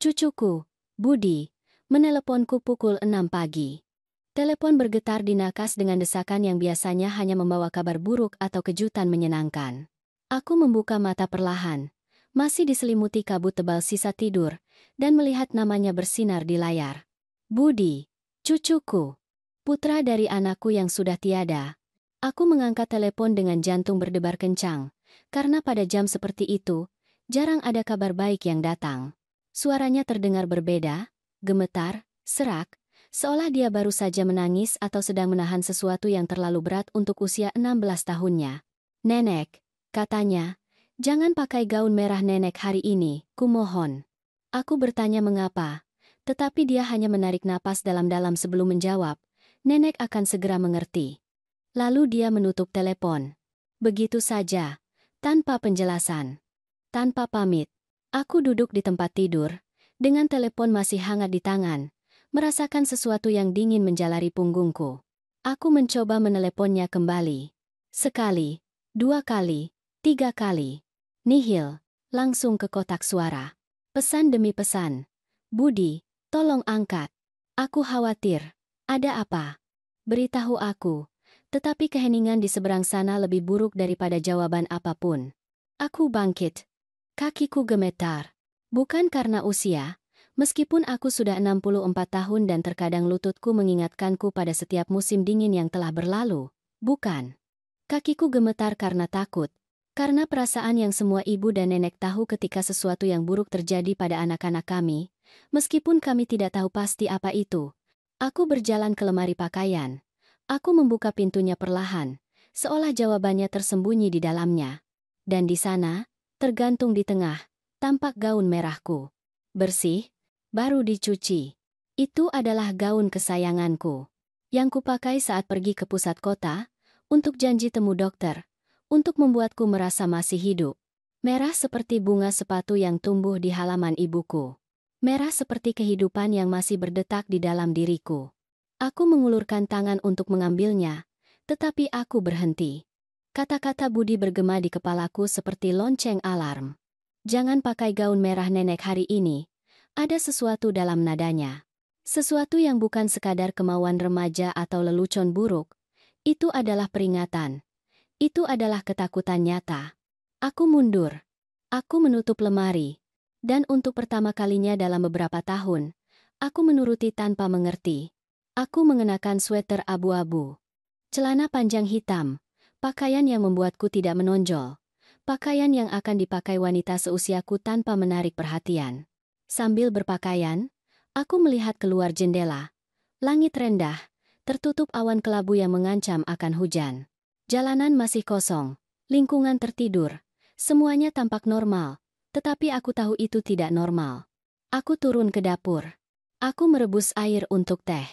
Cucuku, Budi, meneleponku pukul 6 pagi. Telepon bergetar di nakas dengan desakan yang biasanya hanya membawa kabar buruk atau kejutan menyenangkan. Aku membuka mata perlahan, masih diselimuti kabut tebal sisa tidur, dan melihat namanya bersinar di layar. Budi, cucuku, putra dari anakku yang sudah tiada. Aku mengangkat telepon dengan jantung berdebar kencang, karena pada jam seperti itu, jarang ada kabar baik yang datang. Suaranya terdengar berbeda, gemetar, serak, seolah dia baru saja menangis atau sedang menahan sesuatu yang terlalu berat untuk usia 16 tahunnya. Nenek, katanya, jangan pakai gaun merah nenek hari ini, kumohon. Aku bertanya mengapa, tetapi dia hanya menarik napas dalam-dalam sebelum menjawab, nenek akan segera mengerti. Lalu dia menutup telepon. Begitu saja, tanpa penjelasan, tanpa pamit. Aku duduk di tempat tidur, dengan telepon masih hangat di tangan, merasakan sesuatu yang dingin menjalari punggungku. Aku mencoba meneleponnya kembali. Sekali, 2 kali, 3 kali. Nihil, langsung ke kotak suara. Pesan demi pesan. Budi, tolong angkat. Aku khawatir. Ada apa? Beritahu aku. Tetapi keheningan di seberang sana lebih buruk daripada jawaban apapun. Aku bangkit. Kakiku gemetar. Bukan karena usia, meskipun aku sudah 64 tahun dan terkadang lututku mengingatkanku pada setiap musim dingin yang telah berlalu. Bukan. Kakiku gemetar karena takut. Karena perasaan yang semua ibu dan nenek tahu ketika sesuatu yang buruk terjadi pada anak-anak kami, meskipun kami tidak tahu pasti apa itu. Aku berjalan ke lemari pakaian. Aku membuka pintunya perlahan, seolah jawabannya tersembunyi di dalamnya. Dan di sana, tergantung di tengah, tampak gaun merahku. Bersih, baru dicuci. Itu adalah gaun kesayanganku. Yang kupakai saat pergi ke pusat kota, untuk janji temu dokter, untuk membuatku merasa masih hidup. Merah seperti bunga sepatu yang tumbuh di halaman ibuku. Merah seperti kehidupan yang masih berdetak di dalam diriku. Aku mengulurkan tangan untuk mengambilnya, tetapi aku berhenti. Kata-kata Budi bergema di kepalaku seperti lonceng alarm. Jangan pakai gaun merah nenek hari ini. Ada sesuatu dalam nadanya. Sesuatu yang bukan sekadar kemauan remaja atau lelucon buruk. Itu adalah peringatan. Itu adalah ketakutan nyata. Aku mundur. Aku menutup lemari. Dan untuk pertama kalinya dalam beberapa tahun, aku menuruti tanpa mengerti. Aku mengenakan sweater abu-abu. Celana panjang hitam. Pakaian yang membuatku tidak menonjol. Pakaian yang akan dipakai wanita seusiaku tanpa menarik perhatian. Sambil berpakaian, aku melihat keluar jendela. Langit rendah, tertutup awan kelabu yang mengancam akan hujan. Jalanan masih kosong, lingkungan tertidur. Semuanya tampak normal, tetapi aku tahu itu tidak normal. Aku turun ke dapur. Aku merebus air untuk teh.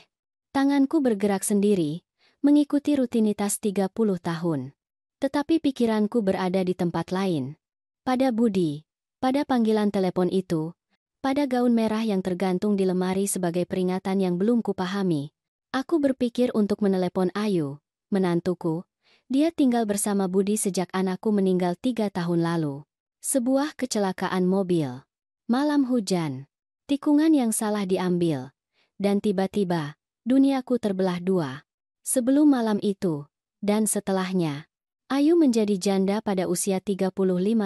Tanganku bergerak sendiri, mengikuti rutinitas 30 tahun. Tetapi pikiranku berada di tempat lain. Pada Budi, pada panggilan telepon itu, pada gaun merah yang tergantung di lemari sebagai peringatan yang belum kupahami. Aku berpikir untuk menelepon Ayu, menantuku. Dia tinggal bersama Budi sejak anakku meninggal 3 tahun lalu. Sebuah kecelakaan mobil. Malam hujan. Tikungan yang salah diambil. Dan tiba-tiba, duniaku terbelah dua. Sebelum malam itu, dan setelahnya, Ayu menjadi janda pada usia 35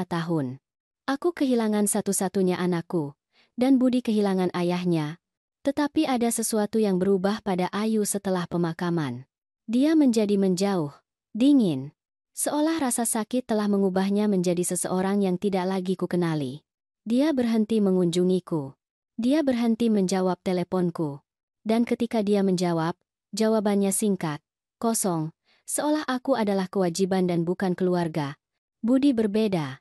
tahun. Aku kehilangan satu-satunya anakku, dan Budi kehilangan ayahnya. Tetapi ada sesuatu yang berubah pada Ayu setelah pemakaman. Dia menjadi menjauh, dingin. Seolah rasa sakit telah mengubahnya menjadi seseorang yang tidak lagi kukenali. Dia berhenti mengunjungiku. Dia berhenti menjawab teleponku. Dan ketika dia menjawab, jawabannya singkat, kosong, seolah aku adalah kewajiban dan bukan keluarga. Budi berbeda.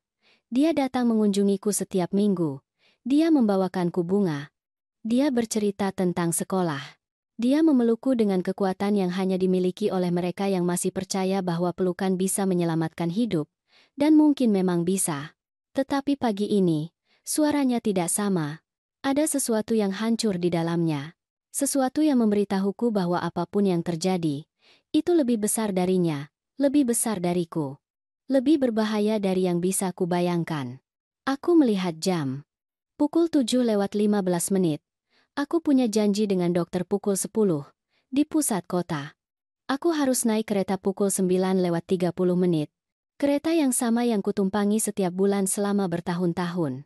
Dia datang mengunjungiku setiap minggu. Dia membawakanku bunga. Dia bercerita tentang sekolah. Dia memelukku dengan kekuatan yang hanya dimiliki oleh mereka yang masih percaya bahwa pelukan bisa menyelamatkan hidup, dan mungkin memang bisa. Tetapi pagi ini, suaranya tidak sama. Ada sesuatu yang hancur di dalamnya. Sesuatu yang memberitahuku bahwa apapun yang terjadi, itu lebih besar darinya, lebih besar dariku. Lebih berbahaya dari yang bisa kubayangkan. Aku melihat jam. Pukul 7:15. Aku punya janji dengan dokter pukul 10, di pusat kota. Aku harus naik kereta pukul 9:30. Kereta yang sama yang kutumpangi setiap bulan selama bertahun-tahun.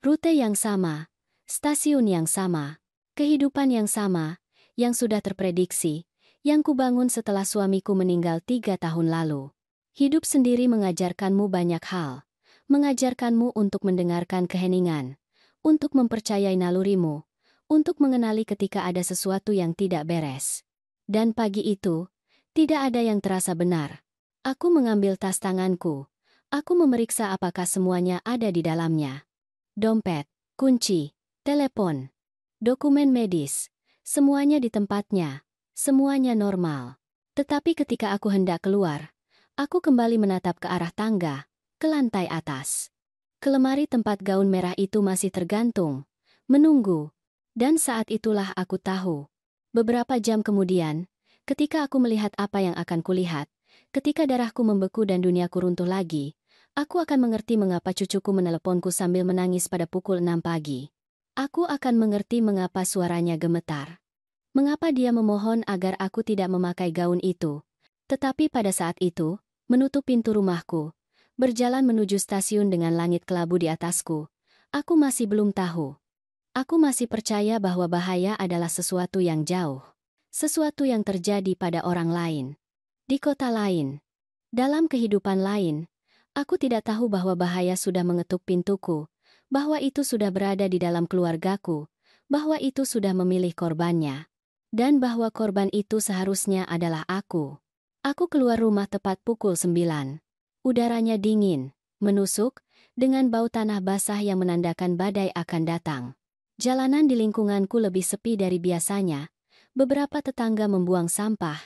Rute yang sama, stasiun yang sama, kehidupan yang sama, yang sudah terprediksi, yang kubangun setelah suamiku meninggal 3 tahun lalu. Hidup sendiri mengajarkanmu banyak hal, mengajarkanmu untuk mendengarkan keheningan, untuk mempercayai nalurimu, untuk mengenali ketika ada sesuatu yang tidak beres. Dan pagi itu, tidak ada yang terasa benar. Aku mengambil tas tanganku. Aku memeriksa apakah semuanya ada di dalamnya. Dompet, kunci, telepon, dokumen medis, semuanya di tempatnya, semuanya normal. Tetapi ketika aku hendak keluar, aku kembali menatap ke arah tangga, ke lantai atas. Ke lemari tempat gaun merah itu masih tergantung, menunggu, dan saat itulah aku tahu. Beberapa jam kemudian, ketika aku melihat apa yang akan kulihat, ketika darahku membeku dan duniaku runtuh lagi, aku akan mengerti mengapa cucuku meneleponku sambil menangis pada pukul 6 pagi. Aku akan mengerti mengapa suaranya gemetar. Mengapa dia memohon agar aku tidak memakai gaun itu. Tetapi pada saat itu, menutup pintu rumahku, berjalan menuju stasiun dengan langit kelabu di atasku, aku masih belum tahu. Aku masih percaya bahwa bahaya adalah sesuatu yang jauh. Sesuatu yang terjadi pada orang lain. Di kota lain. Dalam kehidupan lain. Aku tidak tahu bahwa bahaya sudah mengetuk pintuku, bahwa itu sudah berada di dalam keluargaku, bahwa itu sudah memilih korbannya. Dan bahwa korban itu seharusnya adalah aku. Aku keluar rumah tepat pukul 9. Udaranya dingin, menusuk, dengan bau tanah basah yang menandakan badai akan datang. Jalanan di lingkunganku lebih sepi dari biasanya. Beberapa tetangga membuang sampah.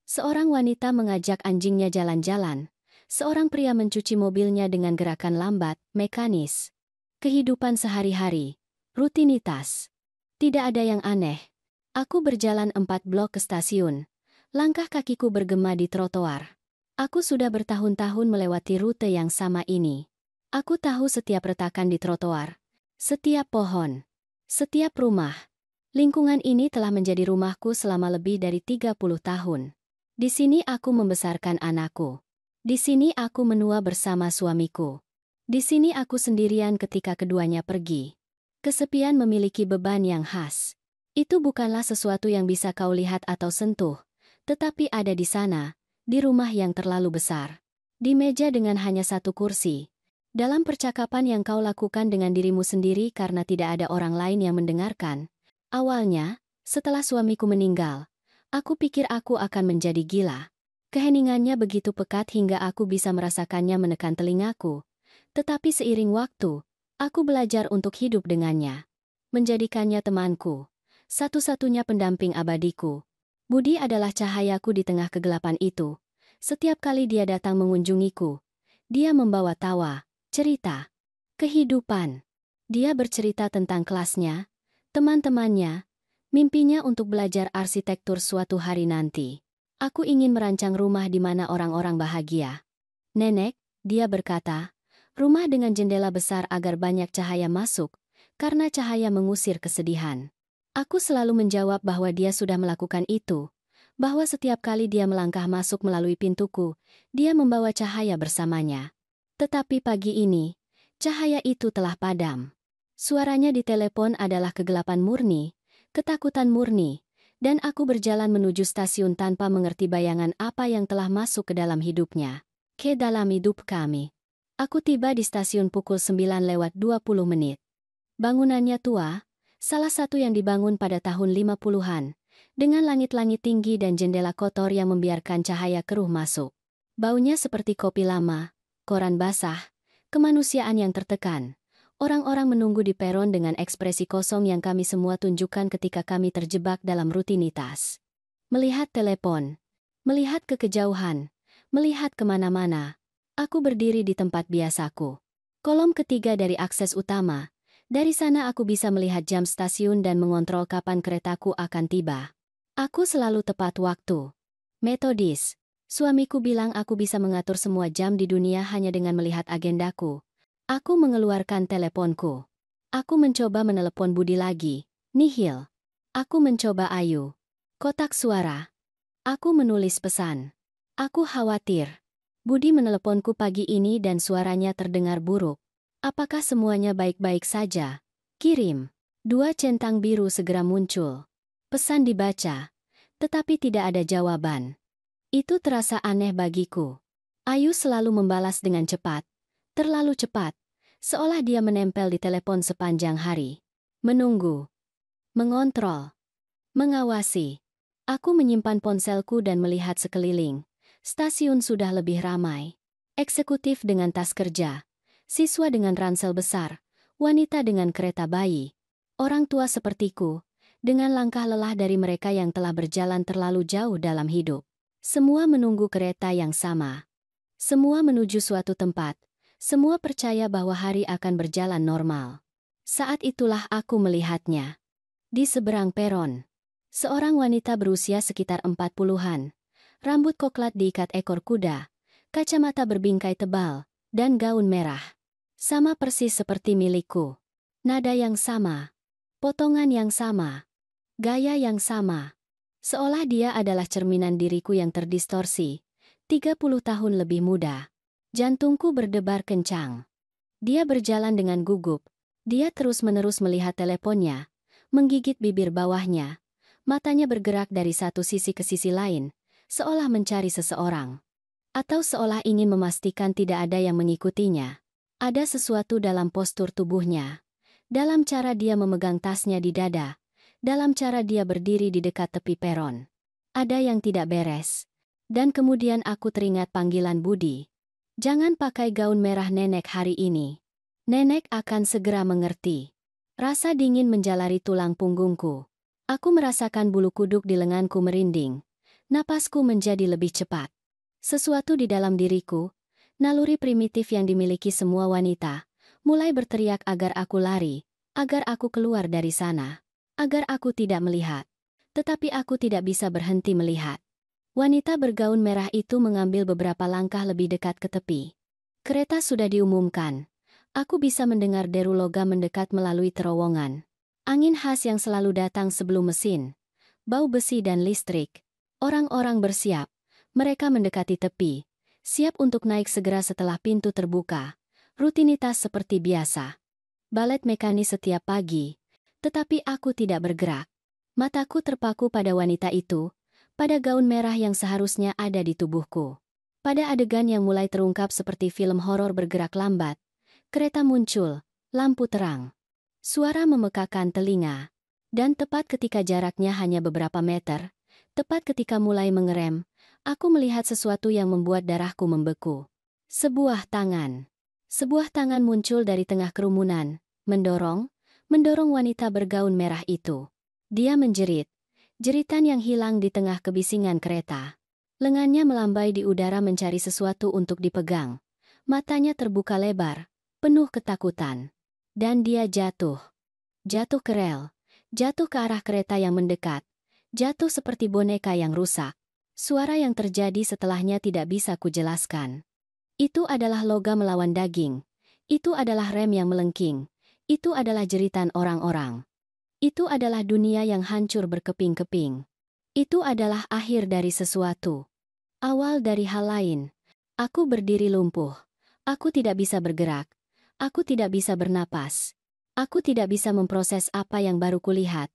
Seorang wanita mengajak anjingnya jalan-jalan. Seorang pria mencuci mobilnya dengan gerakan lambat, mekanis. Kehidupan sehari-hari. Rutinitas. Tidak ada yang aneh. Aku berjalan 4 blok ke stasiun. Langkah kakiku bergema di trotoar. Aku sudah bertahun-tahun melewati rute yang sama ini. Aku tahu setiap retakan di trotoar. Setiap pohon. Setiap rumah. Lingkungan ini telah menjadi rumahku selama lebih dari 30 tahun. Di sini aku membesarkan anakku. Di sini aku menua bersama suamiku. Di sini aku sendirian ketika keduanya pergi. Kesepian memiliki beban yang khas. Itu bukanlah sesuatu yang bisa kau lihat atau sentuh, tetapi ada di sana, di rumah yang terlalu besar. Di meja dengan hanya satu kursi. Dalam percakapan yang kau lakukan dengan dirimu sendiri karena tidak ada orang lain yang mendengarkan. Awalnya, setelah suamiku meninggal, aku pikir aku akan menjadi gila. Keheningannya begitu pekat hingga aku bisa merasakannya menekan telingaku. Tetapi seiring waktu, aku belajar untuk hidup dengannya. Menjadikannya temanku. Satu-satunya pendamping abadiku. Budi adalah cahayaku di tengah kegelapan itu. Setiap kali dia datang mengunjungiku, dia membawa tawa, cerita, kehidupan. Dia bercerita tentang kelasnya, teman-temannya, mimpinya untuk belajar arsitektur suatu hari nanti. Aku ingin merancang rumah di mana orang-orang bahagia. Nenek, dia berkata, rumah dengan jendela besar agar banyak cahaya masuk, karena cahaya mengusir kesedihan. Aku selalu menjawab bahwa dia sudah melakukan itu, bahwa setiap kali dia melangkah masuk melalui pintuku, dia membawa cahaya bersamanya. Tetapi pagi ini, cahaya itu telah padam. Suaranya di telepon adalah kegelapan murni, ketakutan murni, dan aku berjalan menuju stasiun tanpa mengerti bayangan apa yang telah masuk ke dalam hidupnya. Ke dalam hidup kami. Aku tiba di stasiun pukul 9:20. Bangunannya tua, salah satu yang dibangun pada tahun 50-an, dengan langit-langit tinggi dan jendela kotor yang membiarkan cahaya keruh masuk. Baunya seperti kopi lama, koran basah, kemanusiaan yang tertekan. Orang-orang menunggu di peron dengan ekspresi kosong yang kami semua tunjukkan ketika kami terjebak dalam rutinitas. Melihat telepon, melihat ke kejauhan, melihat kemana-mana. Aku berdiri di tempat biasaku. Kolom ketiga dari akses utama. Dari sana aku bisa melihat jam stasiun dan mengontrol kapan keretaku akan tiba. Aku selalu tepat waktu. Metodis. Suamiku bilang aku bisa mengatur semua jam di dunia hanya dengan melihat agendaku. Aku mengeluarkan teleponku. Aku mencoba menelepon Budi lagi. Nihil. Aku mencoba Ayu. Kotak suara. Aku menulis pesan. Aku khawatir. Budi meneleponku pagi ini dan suaranya terdengar buruk. Apakah semuanya baik-baik saja? Kirim. 2 centang biru segera muncul. Pesan dibaca. Tetapi tidak ada jawaban. Itu terasa aneh bagiku. Ayu selalu membalas dengan cepat. Terlalu cepat. Seolah dia menempel di telepon sepanjang hari. Menunggu. Mengontrol. Mengawasi. Aku menyimpan ponselku dan melihat sekeliling. Stasiun sudah lebih ramai. Eksekutif dengan tas kerja. Siswa dengan ransel besar. Wanita dengan kereta bayi. Orang tua sepertiku. Dengan langkah lelah dari mereka yang telah berjalan terlalu jauh dalam hidup. Semua menunggu kereta yang sama. Semua menuju suatu tempat. Semua percaya bahwa hari akan berjalan normal. Saat itulah aku melihatnya. Di seberang peron. Seorang wanita berusia sekitar 40-an. Rambut koklat diikat ekor kuda. Kacamata berbingkai tebal. Dan gaun merah. Sama persis seperti milikku. Nada yang sama. Potongan yang sama. Gaya yang sama. Seolah dia adalah cerminan diriku yang terdistorsi. 30 tahun lebih muda. Jantungku berdebar kencang. Dia berjalan dengan gugup. Dia terus-menerus melihat teleponnya. Menggigit bibir bawahnya. Matanya bergerak dari satu sisi ke sisi lain. Seolah mencari seseorang. Atau seolah ingin memastikan tidak ada yang mengikutinya. Ada sesuatu dalam postur tubuhnya. Dalam cara dia memegang tasnya di dada. Dalam cara dia berdiri di dekat tepi peron. Ada yang tidak beres. Dan kemudian aku teringat panggilan Budi. Jangan pakai gaun merah nenek hari ini. Nenek akan segera mengerti. Rasa dingin menjalari tulang punggungku. Aku merasakan bulu kuduk di lenganku merinding. Napasku menjadi lebih cepat. Sesuatu di dalam diriku, naluri primitif yang dimiliki semua wanita, mulai berteriak agar aku lari, agar aku keluar dari sana. Agar aku tidak melihat. Tetapi aku tidak bisa berhenti melihat. Wanita bergaun merah itu mengambil beberapa langkah lebih dekat ke tepi. Kereta sudah diumumkan. Aku bisa mendengar deru logam mendekat melalui terowongan. Angin khas yang selalu datang sebelum mesin. Bau besi dan listrik. Orang-orang bersiap. Mereka mendekati tepi. Siap untuk naik segera setelah pintu terbuka. Rutinitas seperti biasa. Balet mekanis setiap pagi. Tetapi aku tidak bergerak. Mataku terpaku pada wanita itu, pada gaun merah yang seharusnya ada di tubuhku. Pada adegan yang mulai terungkap seperti film horor bergerak lambat. Kereta muncul, lampu terang. Suara memekakan telinga. Dan tepat ketika jaraknya hanya beberapa meter, tepat ketika mulai mengerem, aku melihat sesuatu yang membuat darahku membeku. Sebuah tangan. Sebuah tangan muncul dari tengah kerumunan, mendorong wanita bergaun merah itu. Dia menjerit. Jeritan yang hilang di tengah kebisingan kereta. Lengannya melambai di udara mencari sesuatu untuk dipegang. Matanya terbuka lebar, penuh ketakutan. Dan dia jatuh. Jatuh ke rel. Jatuh ke arah kereta yang mendekat. Jatuh seperti boneka yang rusak. Suara yang terjadi setelahnya tidak bisa kujelaskan. Itu adalah logam melawan daging. Itu adalah rem yang melengking. Itu adalah jeritan orang-orang. Itu adalah dunia yang hancur berkeping-keping. Itu adalah akhir dari sesuatu. Awal dari hal lain. Aku berdiri lumpuh. Aku tidak bisa bergerak. Aku tidak bisa bernapas. Aku tidak bisa memproses apa yang baru kulihat.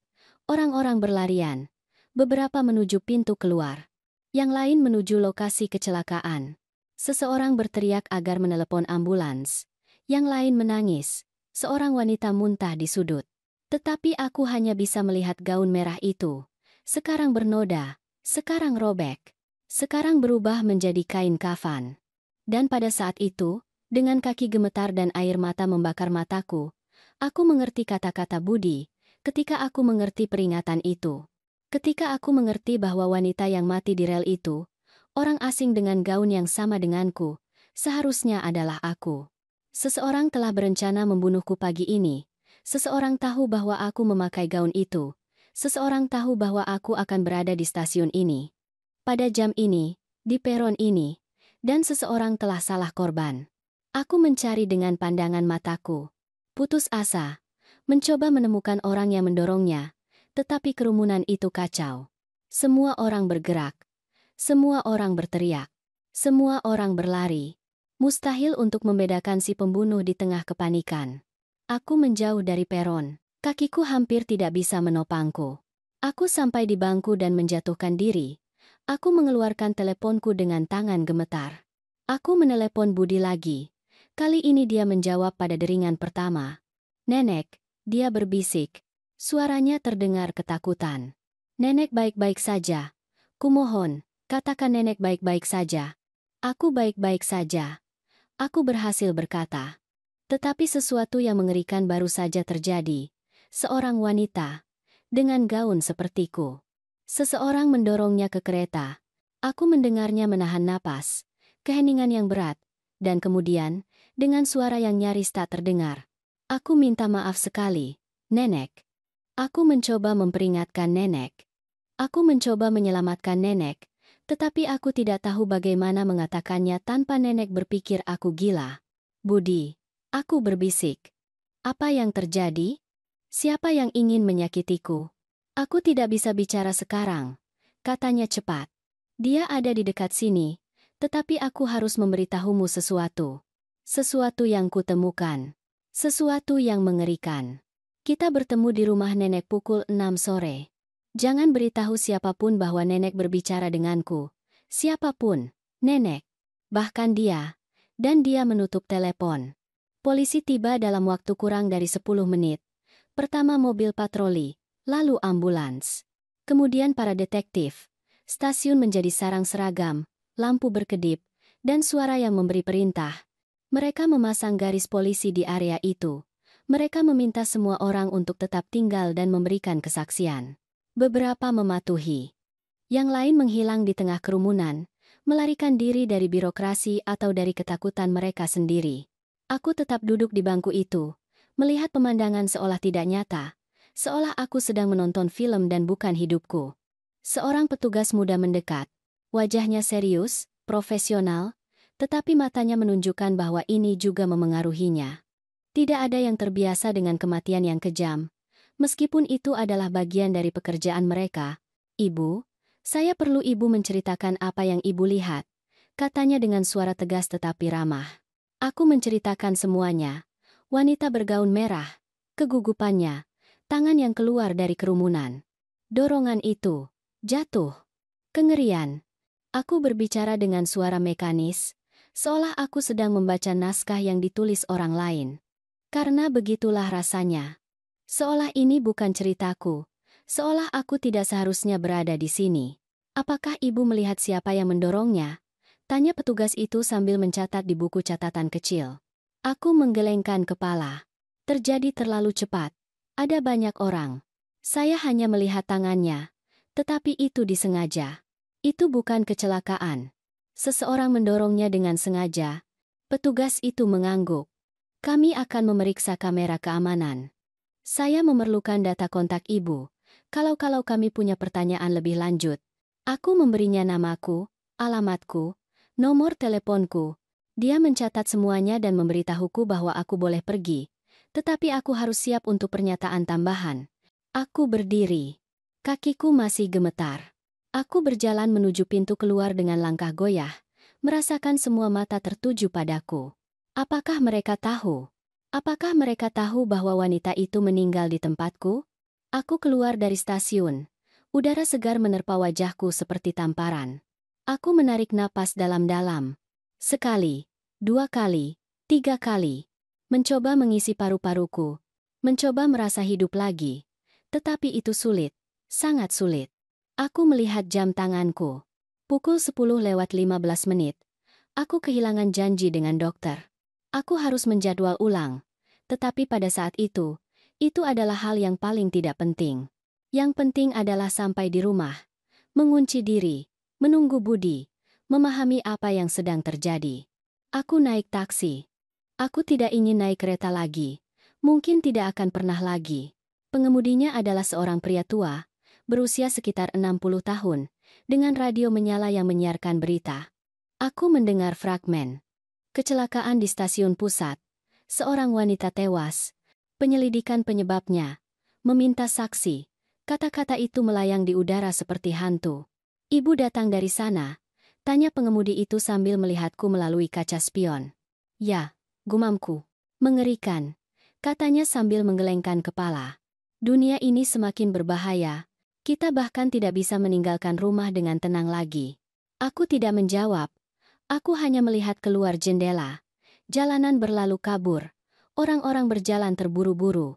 Orang-orang berlarian. Beberapa menuju pintu keluar. Yang lain menuju lokasi kecelakaan. Seseorang berteriak agar menelepon ambulans. Yang lain menangis. Seorang wanita muntah di sudut. Tetapi aku hanya bisa melihat gaun merah itu. Sekarang bernoda, sekarang robek. Sekarang berubah menjadi kain kafan. Dan pada saat itu, dengan kaki gemetar dan air mata membakar mataku, aku mengerti kata-kata Budi, ketika aku mengerti peringatan itu. Ketika aku mengerti bahwa wanita yang mati di rel itu, orang asing dengan gaun yang sama denganku, seharusnya adalah aku. Seseorang telah berencana membunuhku pagi ini. Seseorang tahu bahwa aku memakai gaun itu. Seseorang tahu bahwa aku akan berada di stasiun ini. Pada jam ini, di peron ini. Dan seseorang telah salah korban. Aku mencari dengan pandangan mataku. Putus asa. mencoba menemukan orang yang mendorongnya, tetapi kerumunan itu kacau. Semua orang bergerak. Semua orang berteriak. Semua orang berlari. Mustahil untuk membedakan si pembunuh di tengah kepanikan. Aku menjauh dari peron. Kakiku hampir tidak bisa menopangku. Aku sampai di bangku dan menjatuhkan diri. Aku mengeluarkan teleponku dengan tangan gemetar. Aku menelepon Budi lagi. Kali ini dia menjawab pada deringan pertama. "Nenek," dia berbisik. Suaranya terdengar ketakutan. "Nenek baik-baik saja. Kumohon, katakan nenek baik-baik saja." "Aku baik-baik saja." Aku berhasil berkata. Tetapi sesuatu yang mengerikan baru saja terjadi. Seorang wanita, dengan gaun sepertiku. Seseorang mendorongnya ke kereta. Aku mendengarnya menahan napas, keheningan yang berat, dan kemudian, dengan suara yang nyaris tak terdengar. "Aku minta maaf sekali, Nenek." Aku mencoba memperingatkan Nenek. Aku mencoba menyelamatkan Nenek, tetapi aku tidak tahu bagaimana mengatakannya tanpa Nenek berpikir aku gila. "Budi," aku berbisik. "Apa yang terjadi? Siapa yang ingin menyakitiku?" "Aku tidak bisa bicara sekarang," katanya cepat. "Dia ada di dekat sini, tetapi aku harus memberitahumu sesuatu. Sesuatu yang kutemukan. Sesuatu yang mengerikan. Kita bertemu di rumah nenek pukul 6 sore. Jangan beritahu siapapun bahwa nenek berbicara denganku. Siapapun, nenek. Bahkan dia." Dan dia menutup telepon. Polisi tiba dalam waktu kurang dari 10 menit. Pertama mobil patroli, lalu ambulans. Kemudian para detektif. Stasiun menjadi sarang seragam, lampu berkedip, dan suara yang memberi perintah. Mereka memasang garis polisi di area itu. Mereka meminta semua orang untuk tetap tinggal dan memberikan kesaksian. Beberapa mematuhi. Yang lain menghilang di tengah kerumunan, melarikan diri dari birokrasi atau dari ketakutan mereka sendiri. Aku tetap duduk di bangku itu, melihat pemandangan seolah tidak nyata, seolah aku sedang menonton film dan bukan hidupku. Seorang petugas muda mendekat. Wajahnya serius, profesional, tetapi matanya menunjukkan bahwa ini juga memengaruhinya. Tidak ada yang terbiasa dengan kematian yang kejam. Meskipun itu adalah bagian dari pekerjaan mereka. "Ibu, saya perlu ibu menceritakan apa yang ibu lihat," katanya dengan suara tegas tetapi ramah. Aku menceritakan semuanya. Wanita bergaun merah, kegugupannya, tangan yang keluar dari kerumunan. Dorongan itu, jatuh. Kengerian. Aku berbicara dengan suara mekanis, seolah aku sedang membaca naskah yang ditulis orang lain. Karena begitulah rasanya. Seolah ini bukan ceritaku, seolah aku tidak seharusnya berada di sini. "Apakah ibu melihat siapa yang mendorongnya?" tanya petugas itu sambil mencatat di buku catatan kecil. Aku menggelengkan kepala. Terjadi terlalu cepat. Ada banyak orang. Saya hanya melihat tangannya. Tetapi itu disengaja. Itu bukan kecelakaan. Seseorang mendorongnya dengan sengaja. Petugas itu mengangguk. "Kami akan memeriksa kamera keamanan. Saya memerlukan data kontak ibu. Kalau kami punya pertanyaan lebih lanjut." Aku memberinya namaku, alamatku, nomor teleponku. Dia mencatat semuanya dan memberitahuku bahwa aku boleh pergi. Tetapi aku harus siap untuk pernyataan tambahan. Aku berdiri. Kakiku masih gemetar. Aku berjalan menuju pintu keluar dengan langkah goyah, merasakan semua mata tertuju padaku. Apakah mereka tahu? Apakah mereka tahu bahwa wanita itu meninggal di tempatku? Aku keluar dari stasiun. Udara segar menerpa wajahku seperti tamparan. Aku menarik napas dalam-dalam. Sekali, 2 kali, 3 kali. Mencoba mengisi paru-paruku. Mencoba merasa hidup lagi. Tetapi itu sulit. Sangat sulit. Aku melihat jam tanganku. Pukul 10:15. Aku kehilangan janji dengan dokter. Aku harus menjadwal ulang. Tetapi pada saat itu adalah hal yang paling tidak penting. Yang penting adalah sampai di rumah. Mengunci diri. Menunggu Budi. Memahami apa yang sedang terjadi. Aku naik taksi. Aku tidak ingin naik kereta lagi. Mungkin tidak akan pernah lagi. Pengemudinya adalah seorang pria tua, berusia sekitar 60 tahun, dengan radio menyala yang menyiarkan berita. Aku mendengar fragmen. Kecelakaan di stasiun pusat. Seorang wanita tewas. Penyelidikan penyebabnya. Meminta saksi. Kata-kata itu melayang di udara seperti hantu. Ibu datang dari sana. Tanya pengemudi itu sambil melihatku melalui kaca spion. Ya, gumamku. Mengerikan. Katanya sambil menggelengkan kepala. Dunia ini semakin berbahaya. Kita bahkan tidak bisa meninggalkan rumah dengan tenang lagi. Aku tidak menjawab. Aku hanya melihat keluar jendela. Jalanan berlalu kabur. Orang-orang berjalan terburu-buru.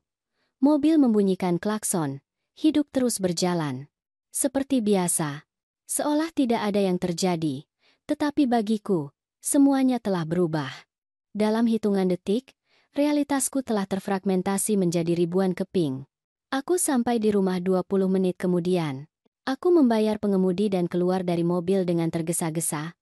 Mobil membunyikan klakson. Hidup terus berjalan. Seperti biasa. Seolah tidak ada yang terjadi. Tetapi bagiku, semuanya telah berubah. Dalam hitungan detik, realitasku telah terfragmentasi menjadi ribuan keping. Aku sampai di rumah 20 menit kemudian. Aku membayar pengemudi dan keluar dari mobil dengan tergesa-gesa.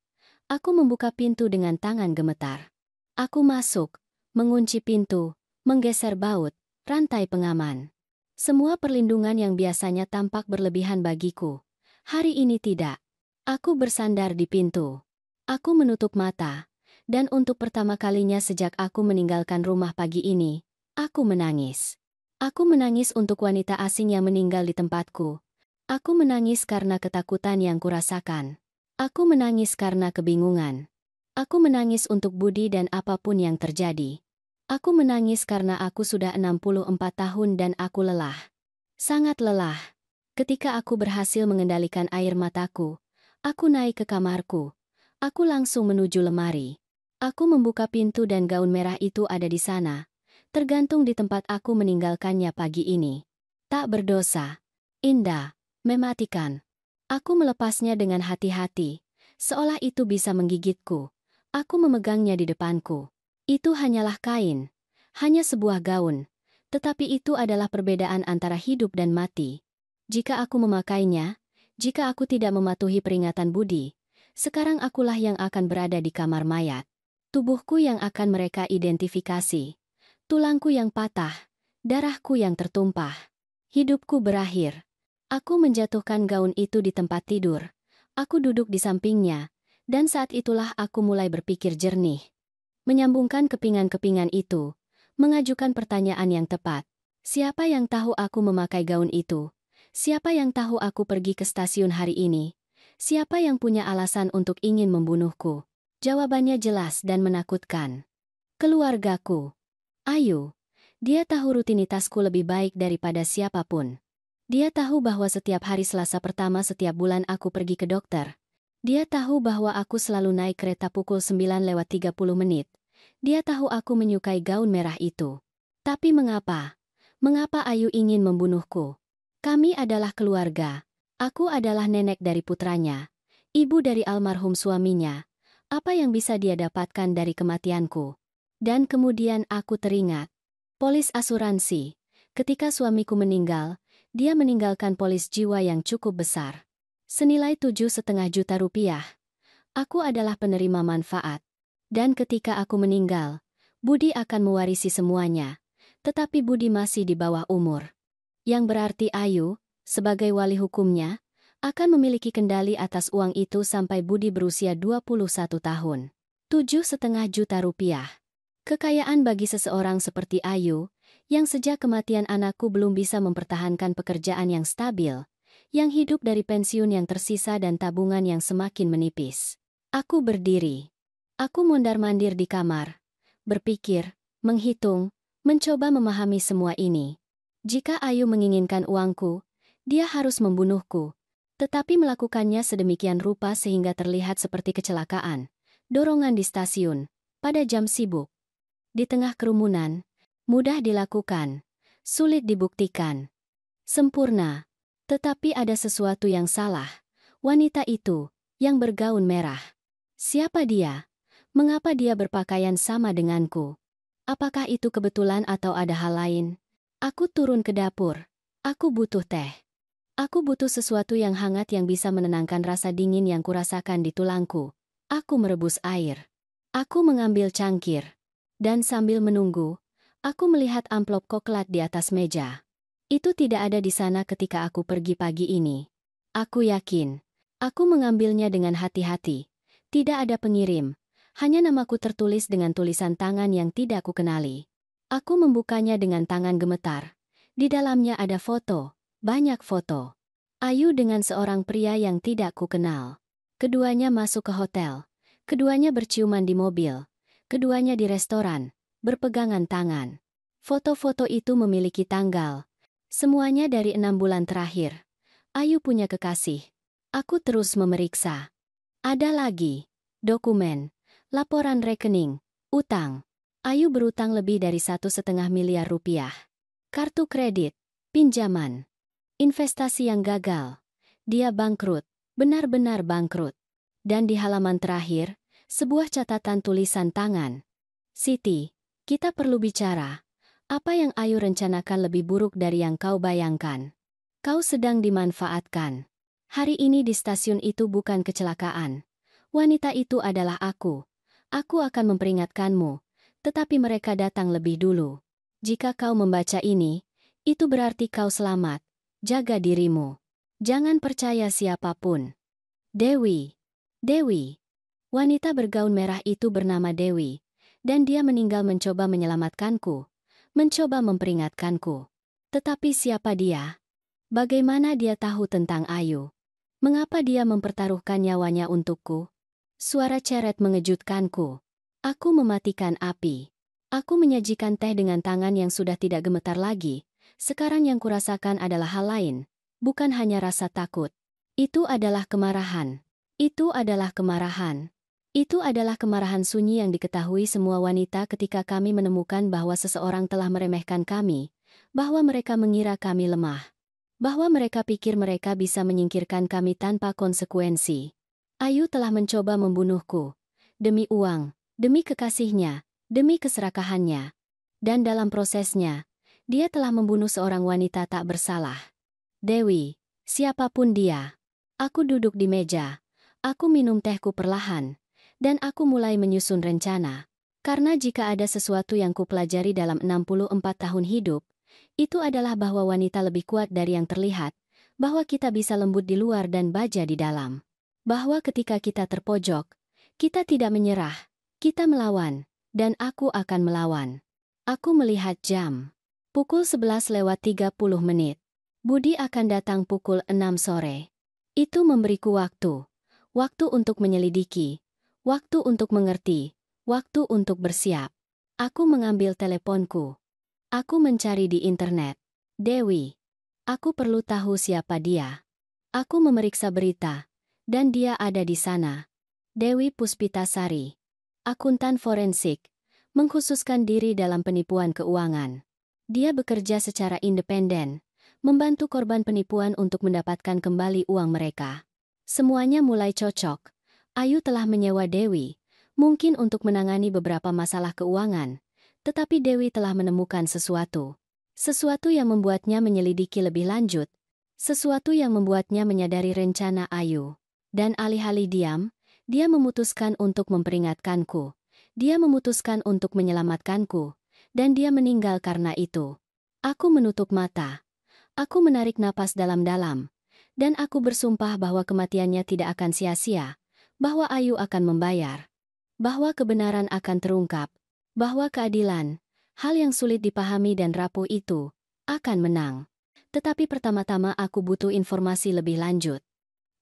Aku membuka pintu dengan tangan gemetar. Aku masuk, mengunci pintu, menggeser baut, rantai pengaman. Semua perlindungan yang biasanya tampak berlebihan bagiku. Hari ini tidak. Aku bersandar di pintu. Aku menutup mata. Dan untuk pertama kalinya sejak aku meninggalkan rumah pagi ini, aku menangis. Aku menangis untuk wanita asing yang meninggal di tempatku. Aku menangis karena ketakutan yang kurasakan. Aku menangis karena kebingungan. Aku menangis untuk Budi dan apapun yang terjadi. Aku menangis karena aku sudah 64 tahun dan aku lelah. Sangat lelah. Ketika aku berhasil mengendalikan air mataku, aku naik ke kamarku. Aku langsung menuju lemari. Aku membuka pintu dan gaun merah itu ada di sana, tergantung di tempat aku meninggalkannya pagi ini. Tak berdosa, indah, mematikan. Aku melepasnya dengan hati-hati, seolah itu bisa menggigitku. Aku memegangnya di depanku. Itu hanyalah kain, hanya sebuah gaun, tetapi itu adalah perbedaan antara hidup dan mati. Jika aku memakainya, jika aku tidak mematuhi peringatan Budi, sekarang akulah yang akan berada di kamar mayat. Tubuhku yang akan mereka identifikasi. Tulangku yang patah. Darahku yang tertumpah. Hidupku berakhir. Aku menjatuhkan gaun itu di tempat tidur. Aku duduk di sampingnya. Dan saat itulah aku mulai berpikir jernih. Menyambungkan kepingan-kepingan itu. Mengajukan pertanyaan yang tepat. Siapa yang tahu aku memakai gaun itu? Siapa yang tahu aku pergi ke stasiun hari ini? Siapa yang punya alasan untuk ingin membunuhku? Jawabannya jelas dan menakutkan. Keluargaku. Ayu. Dia tahu rutinitasku lebih baik daripada siapapun. Dia tahu bahwa setiap hari Selasa pertama setiap bulan aku pergi ke dokter. Dia tahu bahwa aku selalu naik kereta pukul 9:30. Dia tahu aku menyukai gaun merah itu. Tapi mengapa? Mengapa Ayu ingin membunuhku? Kami adalah keluarga. Aku adalah nenek dari putranya. Ibu dari almarhum suaminya. Apa yang bisa dia dapatkan dari kematianku? Dan kemudian aku teringat. Polis asuransi. Ketika suamiku meninggal, dia meninggalkan polis jiwa yang cukup besar. Senilai 7,5 juta rupiah. Aku adalah penerima manfaat. Dan ketika aku meninggal, Budi akan mewarisi semuanya. Tetapi Budi masih di bawah umur. Yang berarti Ayu, sebagai wali hukumnya, akan memiliki kendali atas uang itu sampai Budi berusia 21 tahun. 7,5 juta rupiah. Kekayaan bagi seseorang seperti Ayu, yang sejak kematian anakku belum bisa mempertahankan pekerjaan yang stabil, yang hidup dari pensiun yang tersisa dan tabungan yang semakin menipis. Aku berdiri. Aku mondar-mandir di kamar. Berpikir, menghitung, mencoba memahami semua ini. Jika Ayu menginginkan uangku, dia harus membunuhku. Tetapi melakukannya sedemikian rupa sehingga terlihat seperti kecelakaan, dorongan di stasiun, pada jam sibuk. Di tengah kerumunan, mudah dilakukan, sulit dibuktikan. Sempurna. Tetapi ada sesuatu yang salah. Wanita itu, yang bergaun merah. Siapa dia? Mengapa dia berpakaian sama denganku? Apakah itu kebetulan atau ada hal lain? Aku turun ke dapur. Aku butuh teh. Aku butuh sesuatu yang hangat yang bisa menenangkan rasa dingin yang kurasakan di tulangku. Aku merebus air. Aku mengambil cangkir. Dan sambil menunggu, aku melihat amplop coklat di atas meja. Itu tidak ada di sana ketika aku pergi pagi ini. Aku yakin. Aku mengambilnya dengan hati-hati. Tidak ada pengirim. Hanya namaku tertulis dengan tulisan tangan yang tidak aku kenali. Aku membukanya dengan tangan gemetar. Di dalamnya ada foto, banyak foto. Ayu dengan seorang pria yang tidak kukenal. Keduanya masuk ke hotel. Keduanya berciuman di mobil. Keduanya di restoran, berpegangan tangan. Foto-foto itu memiliki tanggal. Semuanya dari 6 bulan terakhir. Ayu punya kekasih. Aku terus memeriksa. Ada lagi. Dokumen. Laporan rekening. Utang. Ayu berutang lebih dari 1,5 miliar rupiah. Kartu kredit. Pinjaman. Investasi yang gagal. Dia bangkrut. Benar-benar bangkrut. Dan di halaman terakhir, sebuah catatan tulisan tangan. Siti, kita perlu bicara. Apa yang Ayu rencanakan lebih buruk dari yang kau bayangkan. Kau sedang dimanfaatkan. Hari ini di stasiun itu bukan kecelakaan. Wanita itu adalah aku. Aku akan memperingatkanmu. Tetapi mereka datang lebih dulu. Jika kau membaca ini, itu berarti kau selamat. Jaga dirimu. Jangan percaya siapapun. Dewi. Dewi. Wanita bergaun merah itu bernama Dewi. Dan dia meninggal mencoba menyelamatkanku. Mencoba memperingatkanku. Tetapi siapa dia? Bagaimana dia tahu tentang Ayu? Mengapa dia mempertaruhkan nyawanya untukku? Suara ceret mengejutkanku. Aku mematikan api. Aku menyajikan teh dengan tangan yang sudah tidak gemetar lagi. Sekarang yang kurasakan adalah hal lain. Bukan hanya rasa takut. Itu adalah kemarahan. Itu adalah kemarahan. Itu adalah kemarahan sunyi yang diketahui semua wanita ketika kami menemukan bahwa seseorang telah meremehkan kami. Bahwa mereka mengira kami lemah. Bahwa mereka pikir mereka bisa menyingkirkan kami tanpa konsekuensi. Ayu telah mencoba membunuhku. Demi uang. Demi kekasihnya, demi keserakahannya. Dan dalam prosesnya, dia telah membunuh seorang wanita tak bersalah. Dewi, siapapun dia. Aku duduk di meja. Aku minum tehku perlahan. Dan aku mulai menyusun rencana. Karena jika ada sesuatu yang kupelajari dalam 64 tahun hidup, itu adalah bahwa wanita lebih kuat dari yang terlihat, bahwa kita bisa lembut di luar dan baja di dalam. Bahwa ketika kita terpojok, kita tidak menyerah. Kita melawan, dan aku akan melawan. Aku melihat jam. Pukul 11:30. Budi akan datang pukul 6 sore. Itu memberiku waktu. Waktu untuk menyelidiki. Waktu untuk mengerti. Waktu untuk bersiap. Aku mengambil teleponku. Aku mencari di internet. Dewi. Aku perlu tahu siapa dia. Aku memeriksa berita. Dan dia ada di sana. Dewi Puspitasari. Akuntan forensik, mengkhususkan diri dalam penipuan keuangan. Dia bekerja secara independen, membantu korban penipuan untuk mendapatkan kembali uang mereka. Semuanya mulai cocok. Ayu telah menyewa Dewi, mungkin untuk menangani beberapa masalah keuangan, tetapi Dewi telah menemukan sesuatu. Sesuatu yang membuatnya menyelidiki lebih lanjut, sesuatu yang membuatnya menyadari rencana Ayu. Dan alih-alih diam, dia memutuskan untuk memperingatkanku. Dia memutuskan untuk menyelamatkanku. Dan dia meninggal karena itu. Aku menutup mata. Aku menarik napas dalam-dalam. Dan aku bersumpah bahwa kematiannya tidak akan sia-sia. Bahwa Ayu akan membayar. Bahwa kebenaran akan terungkap. Bahwa keadilan, hal yang sulit dipahami dan rapuh itu, akan menang. Tetapi pertama-tama aku butuh informasi lebih lanjut.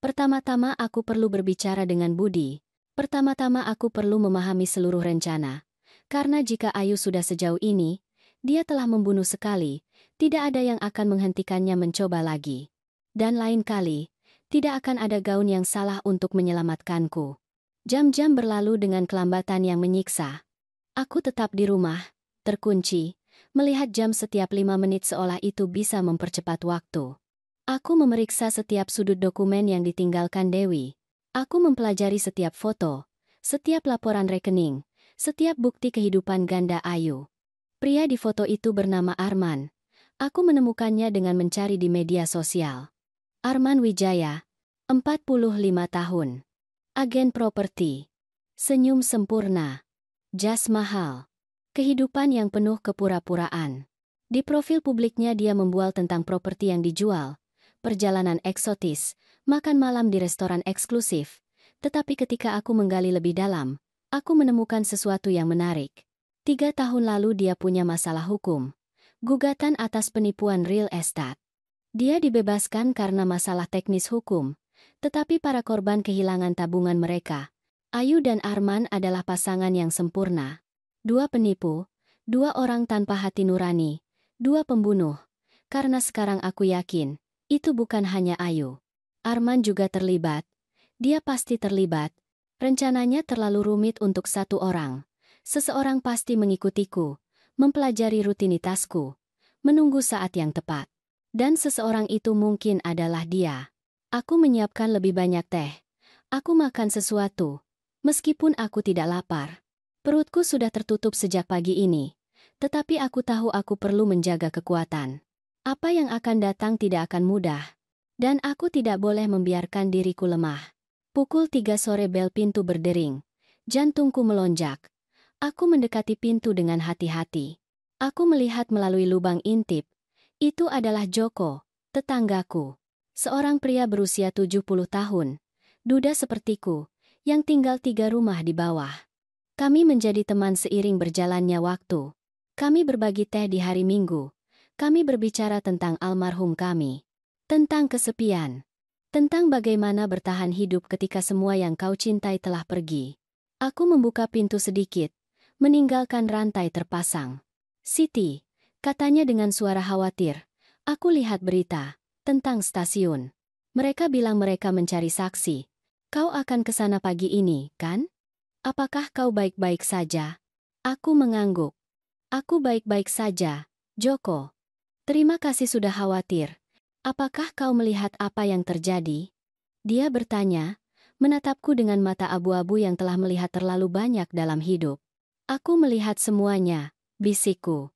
Pertama-tama aku perlu berbicara dengan Budi. Pertama-tama aku perlu memahami seluruh rencana. Karena jika Ayu sudah sejauh ini, dia telah membunuh sekali, tidak ada yang akan menghentikannya mencoba lagi. Dan lain kali, tidak akan ada gaun yang salah untuk menyelamatkanku. Jam-jam berlalu dengan kelambatan yang menyiksa. Aku tetap di rumah, terkunci, melihat jam setiap 5 menit seolah itu bisa mempercepat waktu. Aku memeriksa setiap sudut dokumen yang ditinggalkan Dewi. Aku mempelajari setiap foto, setiap laporan rekening, setiap bukti kehidupan ganda Ayu. Pria di foto itu bernama Arman. Aku menemukannya dengan mencari di media sosial. Arman Wijaya, 45 tahun. Agen properti. Senyum sempurna. Jas mahal. Kehidupan yang penuh kepura-puraan. Di profil publiknya dia membual tentang properti yang dijual, perjalanan eksotis, makan malam di restoran eksklusif. Tetapi ketika aku menggali lebih dalam, aku menemukan sesuatu yang menarik. 3 tahun lalu dia punya masalah hukum. Gugatan atas penipuan real estate. Dia dibebaskan karena masalah teknis hukum. Tetapi para korban kehilangan tabungan mereka. Ayu dan Arman adalah pasangan yang sempurna. Dua penipu, dua orang tanpa hati nurani, dua pembunuh. Karena sekarang aku yakin, itu bukan hanya Ayu. Arman juga terlibat. Dia pasti terlibat. Rencananya terlalu rumit untuk satu orang. Seseorang pasti mengikutiku, mempelajari rutinitasku, menunggu saat yang tepat. Dan seseorang itu mungkin adalah dia. Aku menyiapkan lebih banyak teh. Aku makan sesuatu. Meskipun aku tidak lapar. Perutku sudah tertutup sejak pagi ini. Tetapi aku tahu aku perlu menjaga kekuatan. Apa yang akan datang tidak akan mudah. Dan aku tidak boleh membiarkan diriku lemah. Pukul 3 sore bel pintu berdering. Jantungku melonjak. Aku mendekati pintu dengan hati-hati. Aku melihat melalui lubang intip. Itu adalah Joko, tetanggaku. Seorang pria berusia 70 tahun. Duda sepertiku, yang tinggal 3 rumah di bawah. Kami menjadi teman seiring berjalannya waktu. Kami berbagi teh di hari Minggu. Kami berbicara tentang almarhum kami. Tentang kesepian. Tentang bagaimana bertahan hidup ketika semua yang kau cintai telah pergi. Aku membuka pintu sedikit, meninggalkan rantai terpasang. "Siti," katanya dengan suara khawatir. "Aku lihat berita tentang stasiun. Mereka bilang mereka mencari saksi. Kau akan ke sana pagi ini, kan? Apakah kau baik-baik saja?" Aku mengangguk. "Aku baik-baik saja, Joko. Terima kasih sudah khawatir. Apakah kau melihat apa yang terjadi?" Dia bertanya, menatapku dengan mata abu-abu yang telah melihat terlalu banyak dalam hidup. "Aku melihat semuanya," bisikku.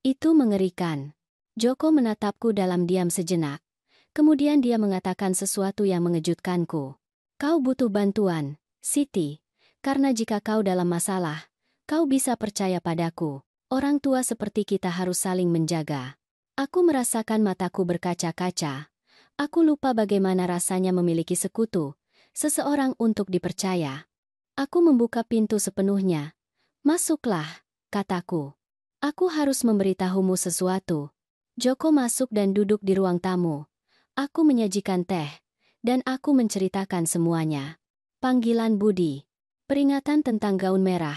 "Itu mengerikan." Joko menatapku dalam diam sejenak. Kemudian dia mengatakan sesuatu yang mengejutkanku. "Kau butuh bantuan, Siti. Karena jika kau dalam masalah, kau bisa percaya padaku. Orang tua seperti kita harus saling menjaga." Aku merasakan mataku berkaca-kaca. Aku lupa bagaimana rasanya memiliki sekutu, seseorang untuk dipercaya. Aku membuka pintu sepenuhnya. "Masuklah," kataku. "Aku harus memberitahumu sesuatu." Joko masuk dan duduk di ruang tamu. Aku menyajikan teh, dan aku menceritakan semuanya. Panggilan Budi. Peringatan tentang gaun merah.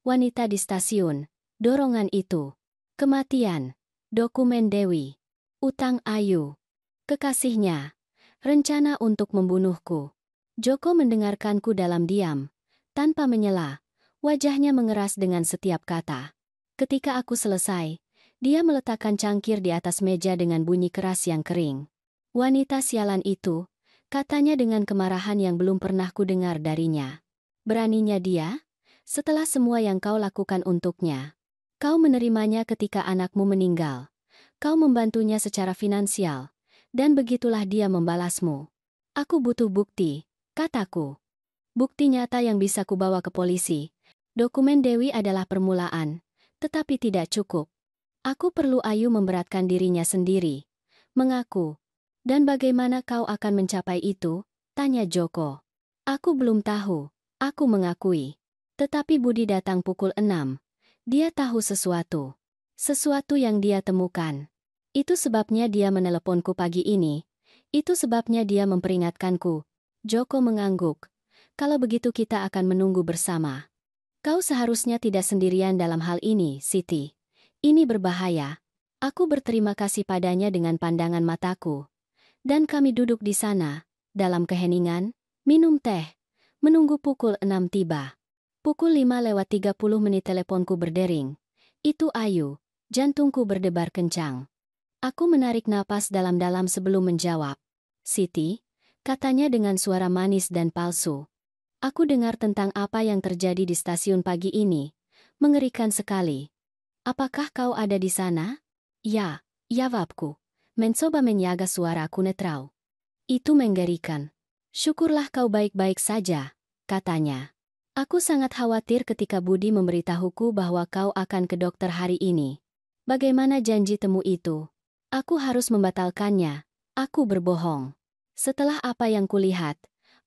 Wanita di stasiun. Dorongan itu. Kematian. Dokumen Dewi. Utang Ayu. Kekasihnya. Rencana untuk membunuhku. Joko mendengarkanku dalam diam. Tanpa menyela. Wajahnya mengeras dengan setiap kata. Ketika aku selesai, dia meletakkan cangkir di atas meja dengan bunyi keras yang kering. "Wanita sialan itu," katanya dengan kemarahan yang belum pernah kudengar darinya. "Beraninya dia? Setelah semua yang kau lakukan untuknya. Kau menerimanya ketika anakmu meninggal. Kau membantunya secara finansial. Dan begitulah dia membalasmu. Aku butuh bukti," kataku. "Bukti nyata yang bisa kubawa ke polisi. Dokumen Dewi adalah permulaan, tetapi tidak cukup. Aku perlu Ayu memberatkan dirinya sendiri. Mengaku. Dan bagaimana kau akan mencapai itu?" tanya Joko. "Aku belum tahu." Aku mengakui. Tetapi Budi datang pukul 6. Dia tahu sesuatu. Sesuatu yang dia temukan. Itu sebabnya dia meneleponku pagi ini. Itu sebabnya dia memperingatkanku. Joko mengangguk. "Kalau begitu kita akan menunggu bersama. Kau seharusnya tidak sendirian dalam hal ini, Siti. Ini berbahaya." Aku berterima kasih padanya dengan pandangan mataku. Dan kami duduk di sana, dalam keheningan, minum teh, menunggu pukul 6 tiba. Pukul 5:30 teleponku berdering. Itu Ayu. Jantungku berdebar kencang. Aku menarik napas dalam-dalam sebelum menjawab. "Siti," katanya dengan suara manis dan palsu. "Aku dengar tentang apa yang terjadi di stasiun pagi ini. Mengerikan sekali. Apakah kau ada di sana?" "Ya," jawabku. Mencoba menjaga suaraku netral. "Itu mengerikan." "Syukurlah kau baik-baik saja," katanya. "Aku sangat khawatir ketika Budi memberitahuku bahwa kau akan ke dokter hari ini. Bagaimana janji temu itu?" "Aku harus membatalkannya." Aku berbohong. "Setelah apa yang kulihat,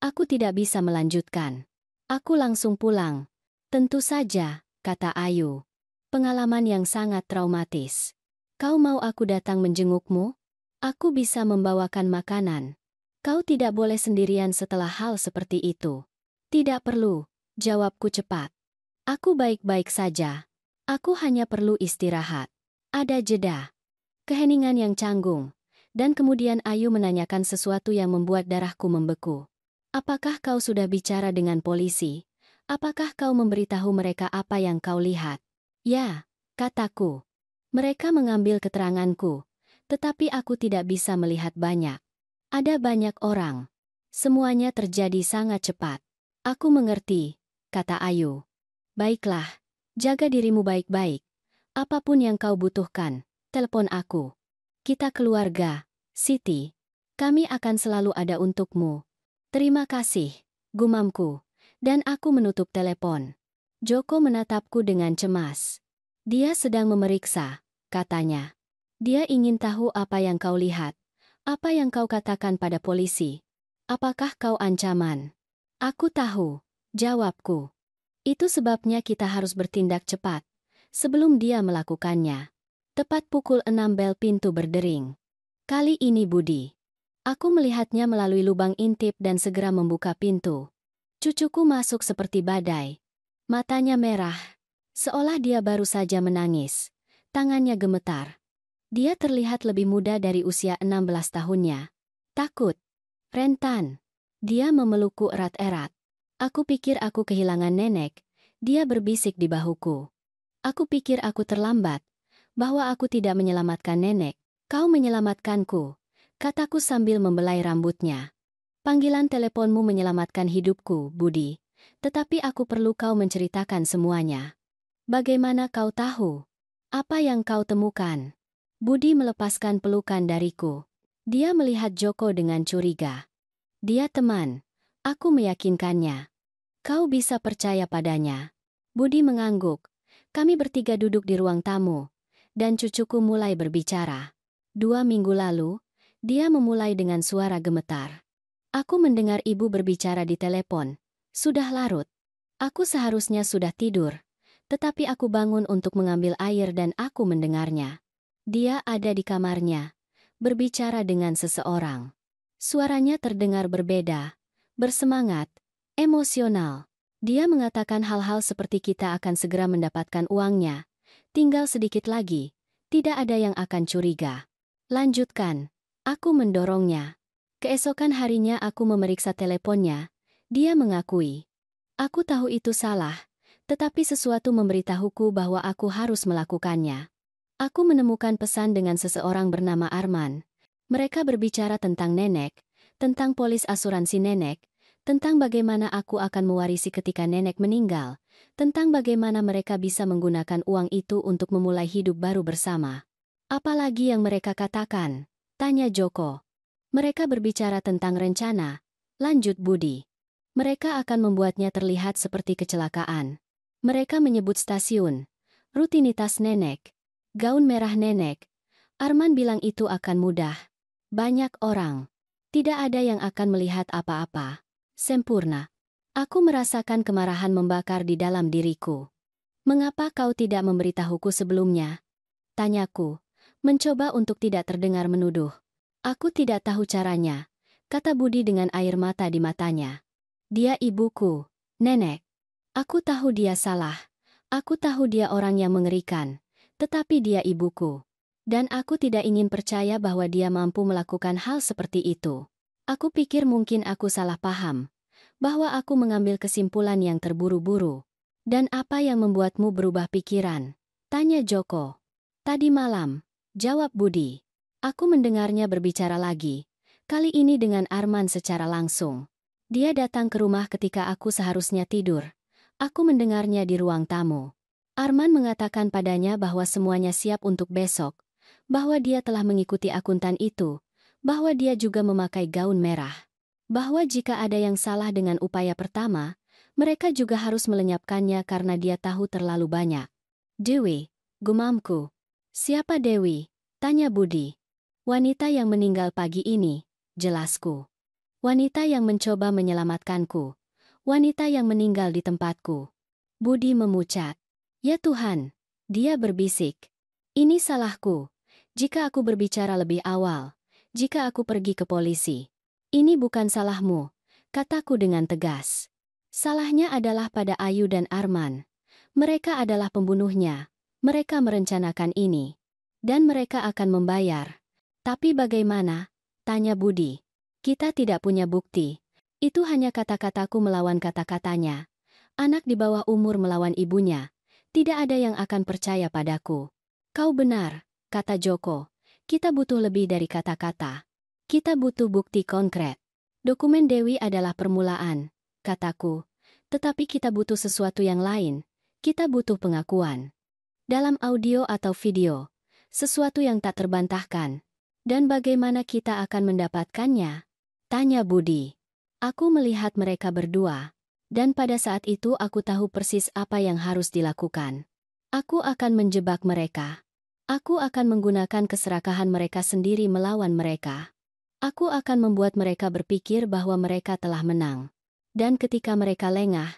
aku tidak bisa melanjutkan. Aku langsung pulang." "Tentu saja," kata Ayu. Pengalaman yang sangat traumatis. Kau mau aku datang menjengukmu? Aku bisa membawakan makanan. Kau tidak boleh sendirian setelah hal seperti itu. Tidak perlu, jawabku cepat. Aku baik-baik saja. Aku hanya perlu istirahat. Ada jeda. Keheningan yang canggung. Dan kemudian Ayu menanyakan sesuatu yang membuat darahku membeku. Apakah kau sudah bicara dengan polisi? Apakah kau memberitahu mereka apa yang kau lihat? Ya, kataku. Mereka mengambil keteranganku, tetapi aku tidak bisa melihat banyak. Ada banyak orang. Semuanya terjadi sangat cepat. Aku mengerti, kata Ayu. Baiklah, jaga dirimu baik-baik. Apapun yang kau butuhkan, telepon aku. Kita keluarga, Siti. Kami akan selalu ada untukmu. Terima kasih, gumamku. Dan aku menutup telepon. Joko menatapku dengan cemas. Dia sedang memeriksa, katanya. Dia ingin tahu apa yang kau lihat. Apa yang kau katakan pada polisi. Apakah kau ancaman? Aku tahu, jawabku. Itu sebabnya kita harus bertindak cepat. Sebelum dia melakukannya. Tepat pukul 6 bel pintu berdering. Kali ini Budi. Aku melihatnya melalui lubang intip dan segera membuka pintu. Cucuku masuk seperti badai. Matanya merah. Seolah dia baru saja menangis. Tangannya gemetar. Dia terlihat lebih muda dari usia 16 tahunnya. Takut. Rentan. Dia memelukku erat-erat. Aku pikir aku kehilangan nenek. Dia berbisik di bahuku. Aku pikir aku terlambat. Bahwa aku tidak menyelamatkan nenek. Kau menyelamatkanku, kataku sambil membelai rambutnya. Panggilan teleponmu menyelamatkan hidupku, Budi. Tetapi aku perlu kau menceritakan semuanya. Bagaimana kau tahu? Apa yang kau temukan? Budi melepaskan pelukan dariku. Dia melihat Joko dengan curiga. Dia teman. Aku meyakinkannya. Kau bisa percaya padanya. Budi mengangguk. Kami bertiga duduk di ruang tamu. Dan cucuku mulai berbicara. 2 minggu lalu, dia memulai dengan suara gemetar. Aku mendengar ibu berbicara di telepon. Sudah larut. Aku seharusnya sudah tidur. Tetapi aku bangun untuk mengambil air dan aku mendengarnya. Dia ada di kamarnya. Berbicara dengan seseorang. Suaranya terdengar berbeda. Bersemangat. Emosional. Dia mengatakan hal-hal seperti kita akan segera mendapatkan uangnya. Tinggal sedikit lagi. Tidak ada yang akan curiga. Lanjutkan. Aku mendorongnya. Keesokan harinya aku memeriksa teleponnya. Dia mengakui. Aku tahu itu salah, tetapi sesuatu memberitahuku bahwa aku harus melakukannya. Aku menemukan pesan dengan seseorang bernama Arman. Mereka berbicara tentang nenek, tentang polis asuransi nenek, tentang bagaimana aku akan mewarisi ketika nenek meninggal, tentang bagaimana mereka bisa menggunakan uang itu untuk memulai hidup baru bersama. Apalagi yang mereka katakan? Tanya Joko. Mereka berbicara tentang rencana, lanjut Budi. Mereka akan membuatnya terlihat seperti kecelakaan. Mereka menyebut stasiun, rutinitas nenek, gaun merah nenek. Arman bilang itu akan mudah. Banyak orang. Tidak ada yang akan melihat apa-apa. Sempurna. Aku merasakan kemarahan membakar di dalam diriku. Mengapa kau tidak memberitahuku sebelumnya? Tanyaku, mencoba untuk tidak terdengar menuduh. Aku tidak tahu caranya, kata Budi dengan air mata di matanya. Dia ibuku, nenek. Aku tahu dia salah. Aku tahu dia orang yang mengerikan. Tetapi dia ibuku. Dan aku tidak ingin percaya bahwa dia mampu melakukan hal seperti itu. Aku pikir mungkin aku salah paham. Bahwa aku mengambil kesimpulan yang terburu-buru. Dan apa yang membuatmu berubah pikiran? Tanya Joko. Tadi malam, jawab Budi. Aku mendengarnya berbicara lagi. Kali ini dengan Arman secara langsung. Dia datang ke rumah ketika aku seharusnya tidur. Aku mendengarnya di ruang tamu. Arman mengatakan padanya bahwa semuanya siap untuk besok. Bahwa dia telah mengikuti akuntan itu. Bahwa dia juga memakai gaun merah. Bahwa jika ada yang salah dengan upaya pertama, mereka juga harus melenyapkannya karena dia tahu terlalu banyak. Dewi, gumamku. Siapa Dewi? Tanya Budi. Wanita yang meninggal pagi ini, jelasku. Wanita yang mencoba menyelamatkanku. Wanita yang meninggal di tempatku. Budi memucat. Ya Tuhan, Dia berbisik. Ini salahku. Jika aku berbicara lebih awal. Jika aku pergi ke polisi. Ini bukan salahmu, kataku dengan tegas. Salahnya adalah pada Ayu dan Arman. Mereka adalah pembunuhnya. Mereka merencanakan ini. Dan mereka akan membayar. Tapi bagaimana? Tanya Budi. Kita tidak punya bukti. Itu hanya kata-kataku melawan kata-katanya. Anak di bawah umur melawan ibunya. Tidak ada yang akan percaya padaku. Kau benar, kata Joko. Kita butuh lebih dari kata-kata. Kita butuh bukti konkret. Dokumen Dewi adalah permulaan, kataku. Tetapi kita butuh sesuatu yang lain. Kita butuh pengakuan. Dalam audio atau video. Sesuatu yang tak terbantahkan. Dan bagaimana kita akan mendapatkannya? Tanya Budi. Aku melihat mereka berdua. Dan pada saat itu aku tahu persis apa yang harus dilakukan. Aku akan menjebak mereka. Aku akan menggunakan keserakahan mereka sendiri melawan mereka. Aku akan membuat mereka berpikir bahwa mereka telah menang. Dan ketika mereka lengah,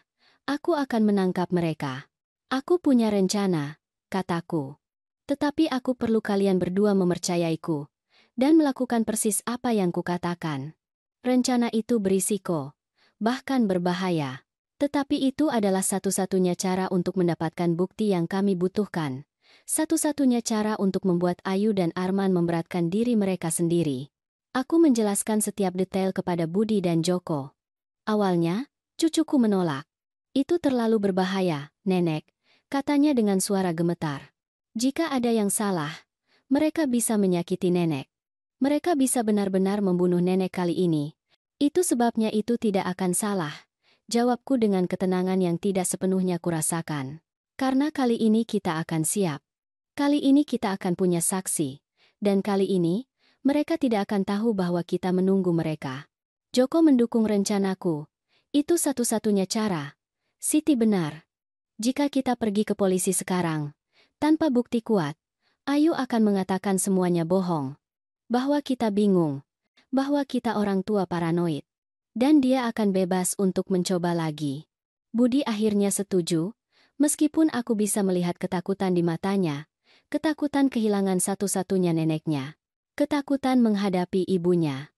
aku akan menangkap mereka. Aku punya rencana, kataku. Tetapi aku perlu kalian berdua mempercayaiku. Dan melakukan persis apa yang kukatakan. Rencana itu berisiko. Bahkan berbahaya. Tetapi itu adalah satu-satunya cara untuk mendapatkan bukti yang kami butuhkan. Satu-satunya cara untuk membuat Ayu dan Arman memberatkan diri mereka sendiri. Aku menjelaskan setiap detail kepada Budi dan Joko. Awalnya, cucuku menolak. Itu terlalu berbahaya, Nenek, katanya dengan suara gemetar. Jika ada yang salah, mereka bisa menyakiti Nenek. Mereka bisa benar-benar membunuh Nenek kali ini. Itu sebabnya itu tidak akan salah. Jawabku dengan ketenangan yang tidak sepenuhnya kurasakan. Karena kali ini kita akan siap. Kali ini kita akan punya saksi. Dan kali ini, mereka tidak akan tahu bahwa kita menunggu mereka. Joko mendukung rencanaku. Itu satu-satunya cara. Siti benar. Jika kita pergi ke polisi sekarang, tanpa bukti kuat, Ayu akan mengatakan semuanya bohong. Bahwa kita bingung. Bahwa kita orang tua paranoid. Dan dia akan bebas untuk mencoba lagi. Budi akhirnya setuju, meskipun aku bisa melihat ketakutan di matanya. Ketakutan kehilangan satu-satunya neneknya. Ketakutan menghadapi ibunya.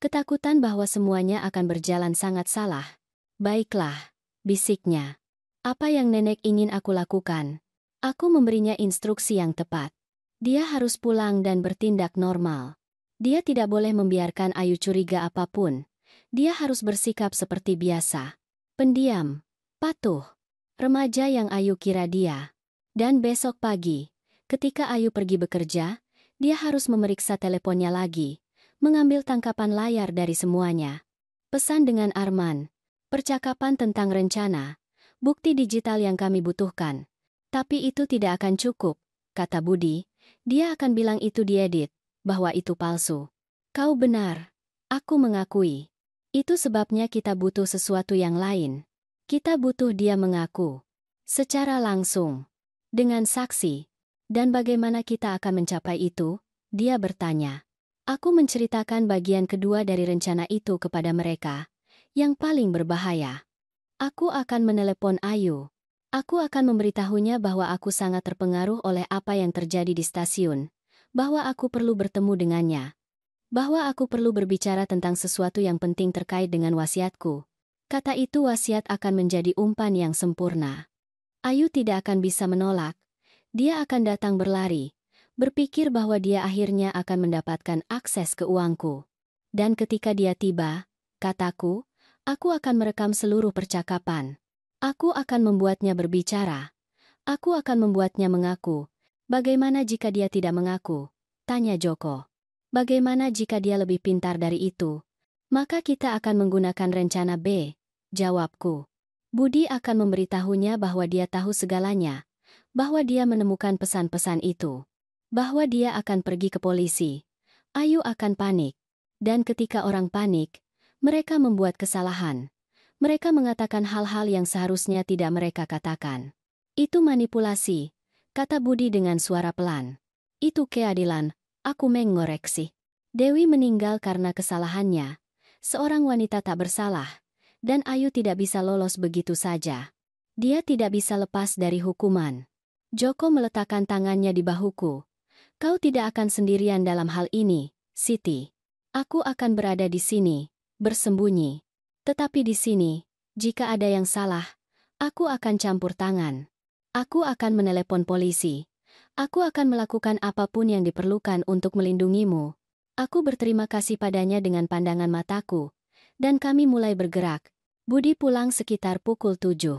Ketakutan bahwa semuanya akan berjalan sangat salah. Baiklah, bisiknya. Apa yang nenek ingin aku lakukan? Aku memberinya instruksi yang tepat. Dia harus pulang dan bertindak normal. Dia tidak boleh membiarkan Ayu curiga apapun. Dia harus bersikap seperti biasa. Pendiam, patuh. Remaja yang Ayu kira dia. Dan besok pagi, ketika Ayu pergi bekerja, dia harus memeriksa teleponnya lagi, mengambil tangkapan layar dari semuanya. Pesan dengan Arman, percakapan tentang rencana, bukti digital yang kami butuhkan. Tapi itu tidak akan cukup, kata Budi. Dia akan bilang itu diedit, bahwa itu palsu. Kau benar, aku mengakui. Itu sebabnya kita butuh sesuatu yang lain. Kita butuh dia mengaku. Secara langsung. Dengan saksi. Dan bagaimana kita akan mencapai itu? Dia bertanya. Aku menceritakan bagian kedua dari rencana itu kepada mereka. Yang paling berbahaya. Aku akan menelepon Ayu. Aku akan memberitahunya bahwa aku sangat terpengaruh oleh apa yang terjadi di stasiun. Bahwa aku perlu bertemu dengannya. Bahwa aku perlu berbicara tentang sesuatu yang penting terkait dengan wasiatku. Kata itu wasiat akan menjadi umpan yang sempurna. Ayu tidak akan bisa menolak. Dia akan datang berlari, berpikir bahwa dia akhirnya akan mendapatkan akses ke uangku. Dan ketika dia tiba, kataku, aku akan merekam seluruh percakapan. Aku akan membuatnya berbicara. Aku akan membuatnya mengaku. Bagaimana jika dia tidak mengaku? Tanya Joko. Bagaimana jika dia lebih pintar dari itu? Maka kita akan menggunakan rencana B, jawabku. Budi akan memberitahunya bahwa dia tahu segalanya. Bahwa dia menemukan pesan-pesan itu. Bahwa dia akan pergi ke polisi. Ayu akan panik. Dan ketika orang panik, mereka membuat kesalahan. Mereka mengatakan hal-hal yang seharusnya tidak mereka katakan. Itu manipulasi, kata Budi dengan suara pelan. Itu keadilan, aku mengoreksi. Dewi meninggal karena kesalahannya. Seorang wanita tak bersalah. Dan Ayu tidak bisa lolos begitu saja. Dia tidak bisa lepas dari hukuman. Joko meletakkan tangannya di bahuku. Kau tidak akan sendirian dalam hal ini, Siti. Aku akan berada di sini, bersembunyi. Tetapi di sini, jika ada yang salah, aku akan campur tangan. Aku akan menelepon polisi. Aku akan melakukan apapun yang diperlukan untuk melindungimu. Aku berterima kasih padanya dengan pandangan mataku. Dan kami mulai bergerak. Budi pulang sekitar pukul 7.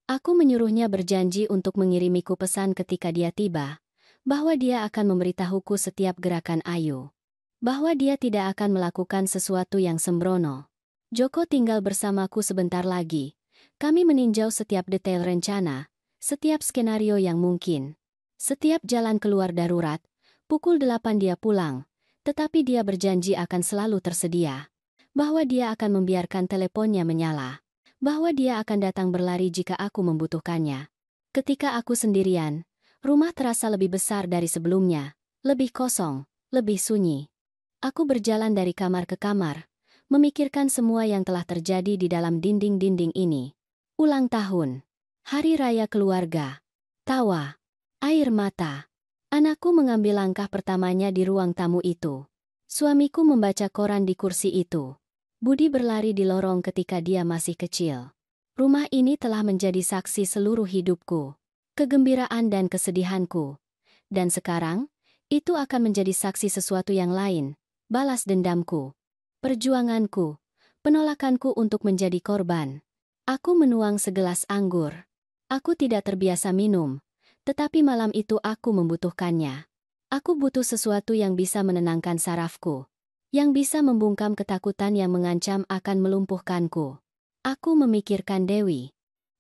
Aku menyuruhnya berjanji untuk mengirimiku pesan ketika dia tiba, bahwa dia akan memberitahuku setiap gerakan Ayu. Bahwa dia tidak akan melakukan sesuatu yang sembrono. Joko tinggal bersamaku sebentar lagi. Kami meninjau setiap detail rencana, setiap skenario yang mungkin. Setiap jalan keluar darurat, pukul 8 dia pulang, tetapi dia berjanji akan selalu tersedia. Bahwa dia akan membiarkan teleponnya menyala. Bahwa dia akan datang berlari jika aku membutuhkannya. Ketika aku sendirian, rumah terasa lebih besar dari sebelumnya, lebih kosong, lebih sunyi. Aku berjalan dari kamar ke kamar, memikirkan semua yang telah terjadi di dalam dinding-dinding ini. Ulang tahun, hari raya keluarga, tawa, air mata. Anakku mengambil langkah pertamanya di ruang tamu itu. Suamiku membaca koran di kursi itu. Budi berlari di lorong ketika dia masih kecil. Rumah ini telah menjadi saksi seluruh hidupku, kegembiraan dan kesedihanku. Dan sekarang, itu akan menjadi saksi sesuatu yang lain, balas dendamku, perjuanganku, penolakanku untuk menjadi korban. Aku menuang segelas anggur. Aku tidak terbiasa minum, tetapi malam itu aku membutuhkannya. Aku butuh sesuatu yang bisa menenangkan sarafku, yang bisa membungkam ketakutan yang mengancam akan melumpuhkanku. Aku memikirkan Dewi.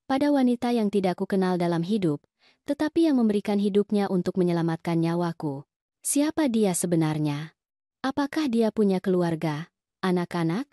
Pada wanita yang tidak kukenal dalam hidup, tetapi yang memberikan hidupnya untuk menyelamatkan nyawaku. Siapa dia sebenarnya? Apakah dia punya keluarga, anak-anak?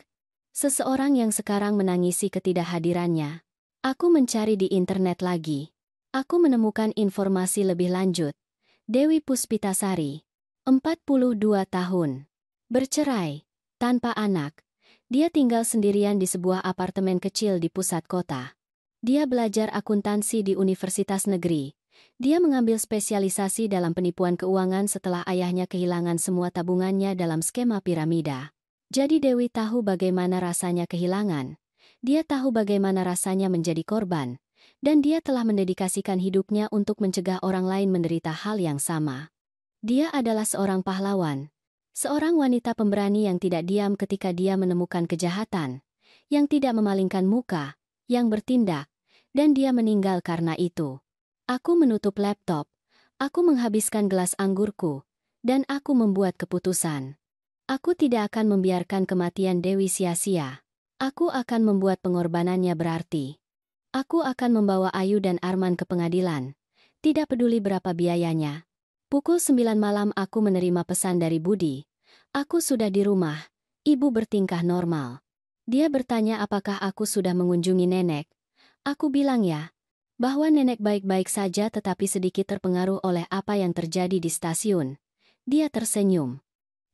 Seseorang yang sekarang menangisi ketidakhadirannya. Aku mencari di internet lagi. Aku menemukan informasi lebih lanjut. Dewi Puspitasari, 42 tahun. Bercerai, tanpa anak. Dia tinggal sendirian di sebuah apartemen kecil di pusat kota. Dia belajar akuntansi di universitas negeri. Dia mengambil spesialisasi dalam penipuan keuangan setelah ayahnya kehilangan semua tabungannya dalam skema piramida. Jadi Dewi tahu bagaimana rasanya kehilangan. Dia tahu bagaimana rasanya menjadi korban. Dan dia telah mendedikasikan hidupnya untuk mencegah orang lain menderita hal yang sama. Dia adalah seorang pahlawan. Seorang wanita pemberani yang tidak diam ketika dia menemukan kejahatan, yang tidak memalingkan muka, yang bertindak, dan dia meninggal karena itu. Aku menutup laptop, aku menghabiskan gelas anggurku, dan aku membuat keputusan. Aku tidak akan membiarkan kematian Dewi sia-sia. Aku akan membuat pengorbanannya berarti. Aku akan membawa Ayu dan Arman ke pengadilan, tidak peduli berapa biayanya. Pukul 9 malam aku menerima pesan dari Budi. Aku sudah di rumah, ibu bertingkah normal. Dia bertanya apakah aku sudah mengunjungi nenek. Aku bilang ya, bahwa nenek baik-baik saja tetapi sedikit terpengaruh oleh apa yang terjadi di stasiun. Dia tersenyum.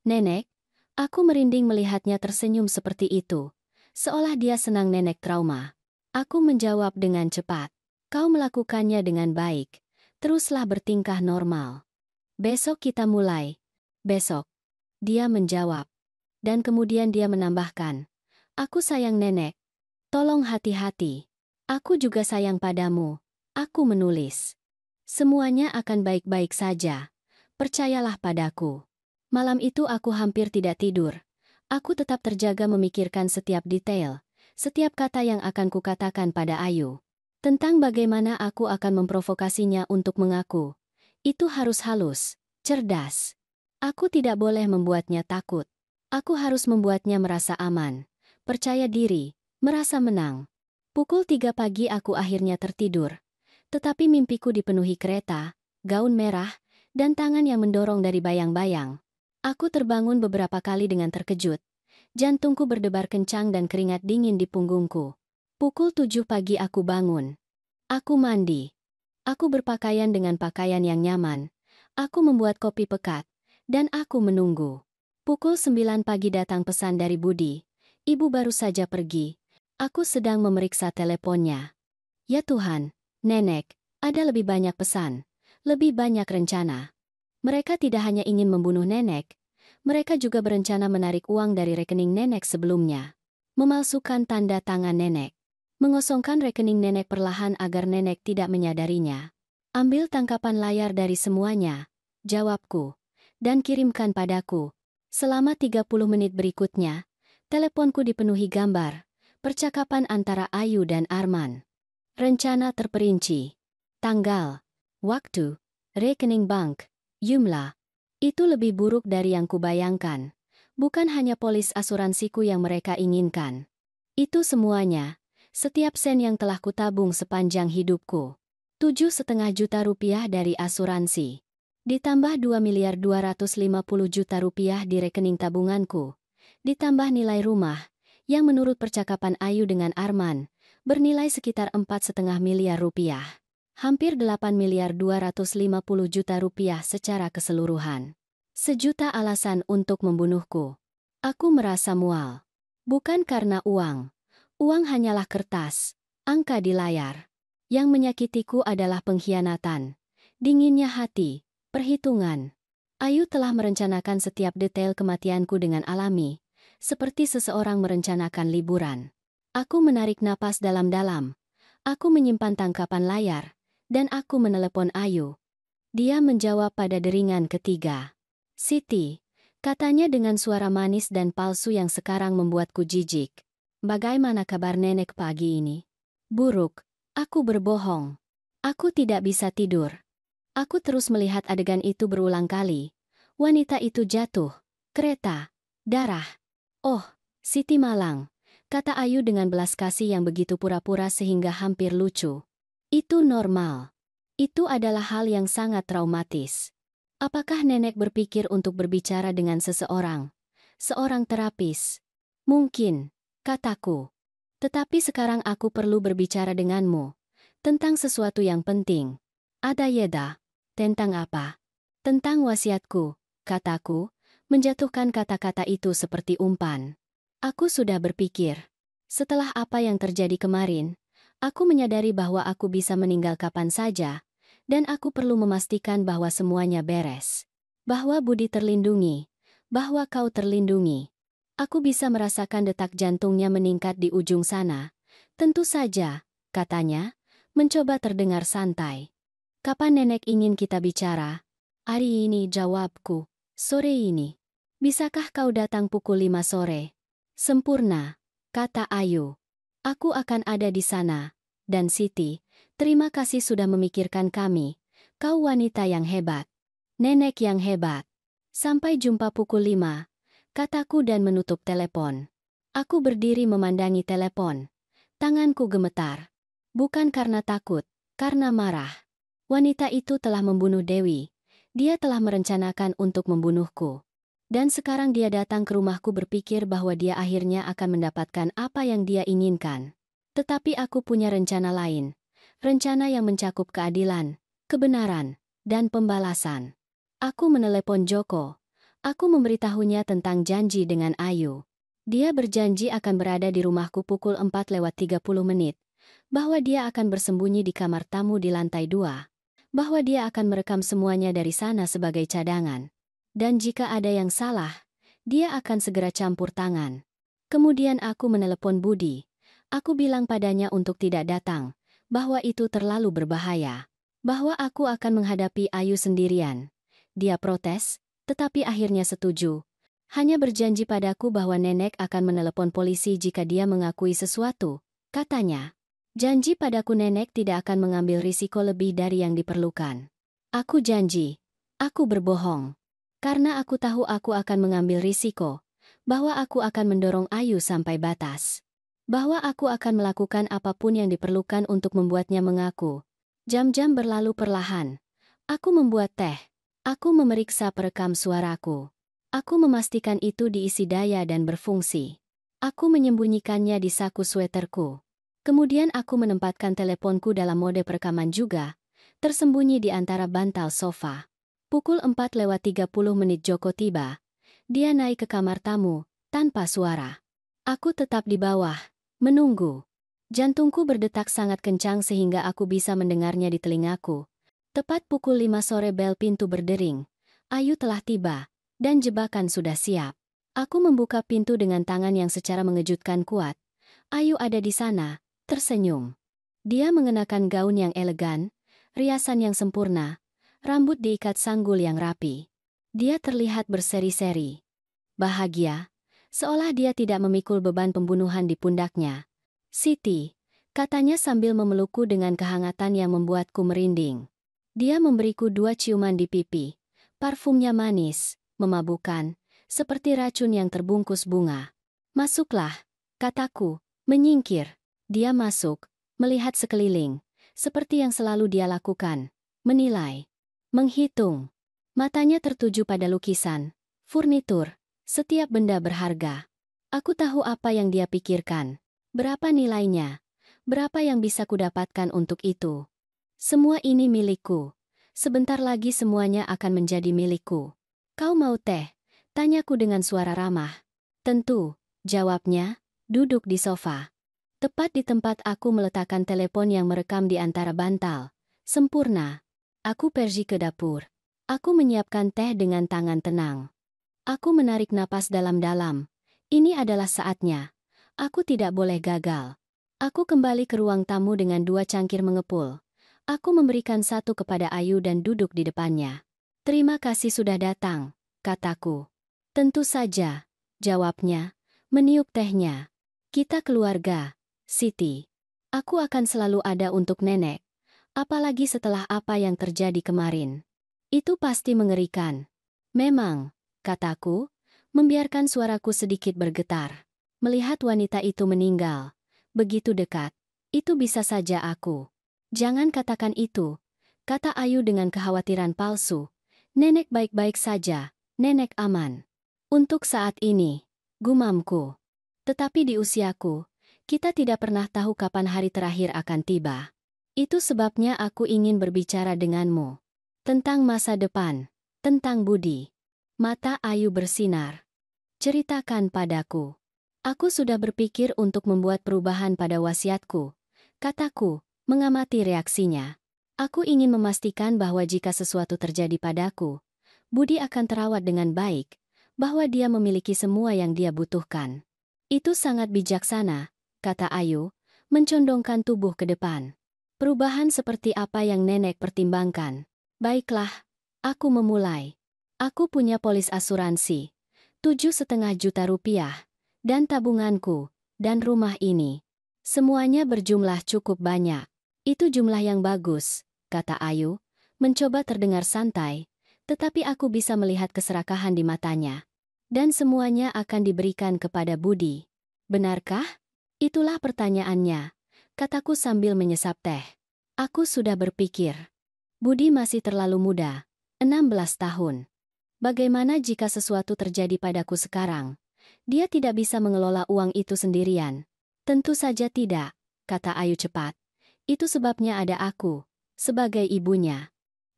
Nenek, aku merinding melihatnya tersenyum seperti itu, seolah dia senang nenek trauma. Aku menjawab dengan cepat. Kau melakukannya dengan baik, teruslah bertingkah normal. Besok kita mulai. Besok. Dia menjawab. Dan kemudian dia menambahkan. Aku sayang nenek. Tolong hati-hati. Aku juga sayang padamu. Aku menulis. Semuanya akan baik-baik saja. Percayalah padaku. Malam itu aku hampir tidak tidur. Aku tetap terjaga memikirkan setiap detail, setiap kata yang akan kukatakan pada Ayu. Tentang bagaimana aku akan memprovokasinya untuk mengaku. Itu harus halus, cerdas. Aku tidak boleh membuatnya takut. Aku harus membuatnya merasa aman, percaya diri, merasa menang. Pukul 3 pagi aku akhirnya tertidur. Tetapi mimpiku dipenuhi kereta, gaun merah, dan tangan yang mendorong dari bayang-bayang. Aku terbangun beberapa kali dengan terkejut. Jantungku berdebar kencang dan keringat dingin di punggungku. Pukul 7 pagi aku bangun. Aku mandi. Aku berpakaian dengan pakaian yang nyaman. Aku membuat kopi pekat. Dan aku menunggu. Pukul 9 pagi datang pesan dari Budi. Ibu baru saja pergi. Aku sedang memeriksa teleponnya. Ya Tuhan, nenek, ada lebih banyak pesan. Lebih banyak rencana. Mereka tidak hanya ingin membunuh nenek, mereka juga berencana menarik uang dari rekening nenek sebelumnya. Memalsukan tanda tangan nenek. Mengosongkan rekening nenek perlahan agar nenek tidak menyadarinya. Ambil tangkapan layar dari semuanya, jawabku, dan kirimkan padaku. Selama 30 menit berikutnya, teleponku dipenuhi gambar, percakapan antara Ayu dan Arman. Rencana terperinci. Tanggal, waktu, rekening bank, jumlah. Itu lebih buruk dari yang kubayangkan. Bukan hanya polis asuransiku yang mereka inginkan. Itu semuanya. Setiap sen yang telah kutabung sepanjang hidupku. 7,5 juta rupiah dari asuransi. Ditambah 2.250.000.000 rupiah di rekening tabunganku. Ditambah nilai rumah, yang menurut percakapan Ayu dengan Arman, bernilai sekitar 4,5 miliar rupiah. Hampir 8.250.000.000 rupiah secara keseluruhan. 1 juta alasan untuk membunuhku. Aku merasa mual. Bukan karena uang. Uang hanyalah kertas, angka di layar. Yang menyakitiku adalah pengkhianatan, dinginnya hati, perhitungan. Ayu telah merencanakan setiap detail kematianku dengan alami, seperti seseorang merencanakan liburan. Aku menarik napas dalam-dalam. Aku menyimpan tangkapan layar, dan aku menelepon Ayu. Dia menjawab pada deringan ketiga. Siti, katanya dengan suara manis dan palsu yang sekarang membuatku jijik. Bagaimana kabar nenek pagi ini? Buruk. Aku berbohong. Aku tidak bisa tidur. Aku terus melihat adegan itu berulang kali. Wanita itu jatuh. Kereta. Darah. Oh, Siti Malang, kata Ayu dengan belas kasih yang begitu pura-pura sehingga hampir lucu. Itu normal. Itu adalah hal yang sangat traumatis. Apakah nenek berpikir untuk berbicara dengan seseorang? Seorang terapis? Mungkin. Kataku. Tetapi sekarang aku perlu berbicara denganmu. Tentang sesuatu yang penting. Ada Yeda. Tentang apa? Tentang wasiatku, kataku, menjatuhkan kata-kata itu seperti umpan. Aku sudah berpikir. Setelah apa yang terjadi kemarin, aku menyadari bahwa aku bisa meninggal kapan saja, dan aku perlu memastikan bahwa semuanya beres. Bahwa Budi terlindungi. Bahwa kau terlindungi. Aku bisa merasakan detak jantungnya meningkat di ujung sana. Tentu saja, katanya, mencoba terdengar santai. Kapan nenek ingin kita bicara? Hari ini, jawabku. Sore ini. Bisakah kau datang pukul 5 sore? Sempurna, kata Ayu. Aku akan ada di sana. Dan Siti, terima kasih sudah memikirkan kami. Kau wanita yang hebat. Nenek yang hebat. Sampai jumpa pukul 5. Kataku dan menutup telepon. Aku berdiri memandangi telepon. Tanganku gemetar. Bukan karena takut, karena marah. Wanita itu telah membunuh Dewi. Dia telah merencanakan untuk membunuhku. Dan sekarang dia datang ke rumahku berpikir bahwa dia akhirnya akan mendapatkan apa yang dia inginkan. Tetapi aku punya rencana lain. Rencana yang mencakup keadilan, kebenaran, dan pembalasan. Aku menelepon Joko. Aku memberitahunya tentang janji dengan Ayu. Dia berjanji akan berada di rumahku pukul 4:30, bahwa dia akan bersembunyi di kamar tamu di lantai 2, bahwa dia akan merekam semuanya dari sana sebagai cadangan. Dan jika ada yang salah, dia akan segera campur tangan. Kemudian aku menelepon Budi. Aku bilang padanya untuk tidak datang, bahwa itu terlalu berbahaya, bahwa aku akan menghadapi Ayu sendirian. Dia protes, tetapi akhirnya setuju. Hanya berjanji padaku bahwa nenek akan menelepon polisi jika dia mengakui sesuatu, katanya. Janji padaku nenek tidak akan mengambil risiko lebih dari yang diperlukan. Aku janji. Aku berbohong. Karena aku tahu aku akan mengambil risiko. Bahwa aku akan mendorong Ayu sampai batas. Bahwa aku akan melakukan apapun yang diperlukan untuk membuatnya mengaku. Jam-jam berlalu perlahan. Aku membuat teh. Aku memeriksa perekam suaraku. Aku memastikan itu diisi daya dan berfungsi. Aku menyembunyikannya di saku sweaterku. Kemudian aku menempatkan teleponku dalam mode perekaman juga, tersembunyi di antara bantal sofa. Pukul 4:30 Joko tiba. Dia naik ke kamar tamu, tanpa suara. Aku tetap di bawah, menunggu. Jantungku berdetak sangat kencang sehingga aku bisa mendengarnya di telingaku. Tepat pukul 5 sore bel pintu berdering. Ayu telah tiba, dan jebakan sudah siap. Aku membuka pintu dengan tangan yang secara mengejutkan kuat. Ayu ada di sana, tersenyum. Dia mengenakan gaun yang elegan, riasan yang sempurna, rambut diikat sanggul yang rapi. Dia terlihat berseri-seri. Bahagia, seolah dia tidak memikul beban pembunuhan di pundaknya. "Siti," katanya sambil memelukku dengan kehangatan yang membuatku merinding. Dia memberiku 2 ciuman di pipi. Parfumnya manis, memabukkan, seperti racun yang terbungkus bunga. "Masuklah," kataku, menyingkir. Dia masuk, melihat sekeliling, seperti yang selalu dia lakukan, menilai, menghitung. Matanya tertuju pada lukisan, furnitur, setiap benda berharga. Aku tahu apa yang dia pikirkan. Berapa nilainya? Berapa yang bisa kudapatkan untuk itu? Semua ini milikku. Sebentar lagi semuanya akan menjadi milikku. "Kau mau teh?" tanyaku dengan suara ramah. "Tentu," jawabnya, duduk di sofa. Tepat di tempat aku meletakkan telepon yang merekam di antara bantal. Sempurna. Aku pergi ke dapur. Aku menyiapkan teh dengan tangan tenang. Aku menarik napas dalam-dalam. Ini adalah saatnya. Aku tidak boleh gagal. Aku kembali ke ruang tamu dengan 2 cangkir mengepul. Aku memberikan satu kepada Ayu dan duduk di depannya. "Terima kasih sudah datang," kataku. "Tentu saja," jawabnya, meniup tehnya. "Kita keluarga, Siti. Aku akan selalu ada untuk nenek. Apalagi setelah apa yang terjadi kemarin. Itu pasti mengerikan." "Memang," kataku, membiarkan suaraku sedikit bergetar. Melihat wanita itu meninggal, begitu dekat, itu bisa saja aku. "Jangan katakan itu," kata Ayu dengan kekhawatiran palsu. "Nenek baik-baik saja, nenek aman. Untuk saat ini," gumamku. "Tetapi di usiaku, kita tidak pernah tahu kapan hari terakhir akan tiba. Itu sebabnya aku ingin berbicara denganmu. Tentang masa depan, tentang budi." Mata Ayu bersinar. "Ceritakan padaku." "Aku sudah berpikir untuk membuat perubahan pada wasiatku," kataku, mengamati reaksinya. "Aku ingin memastikan bahwa jika sesuatu terjadi padaku, Budi akan terawat dengan baik, bahwa dia memiliki semua yang dia butuhkan." "Itu sangat bijaksana," kata Ayu, mencondongkan tubuh ke depan. "Perubahan seperti apa yang nenek pertimbangkan?" "Baiklah, aku memulai. Aku punya polis asuransi, 7,5 juta rupiah, dan tabunganku, dan rumah ini. Semuanya berjumlah cukup banyak." "Itu jumlah yang bagus," kata Ayu, mencoba terdengar santai, tetapi aku bisa melihat keserakahan di matanya. "Dan semuanya akan diberikan kepada Budi. Benarkah?" "Itulah pertanyaannya," kataku sambil menyesap teh. "Aku sudah berpikir. Budi masih terlalu muda, 16 tahun. Bagaimana jika sesuatu terjadi padaku sekarang? Dia tidak bisa mengelola uang itu sendirian." "Tentu saja tidak," kata Ayu cepat. "Itu sebabnya ada aku, sebagai ibunya.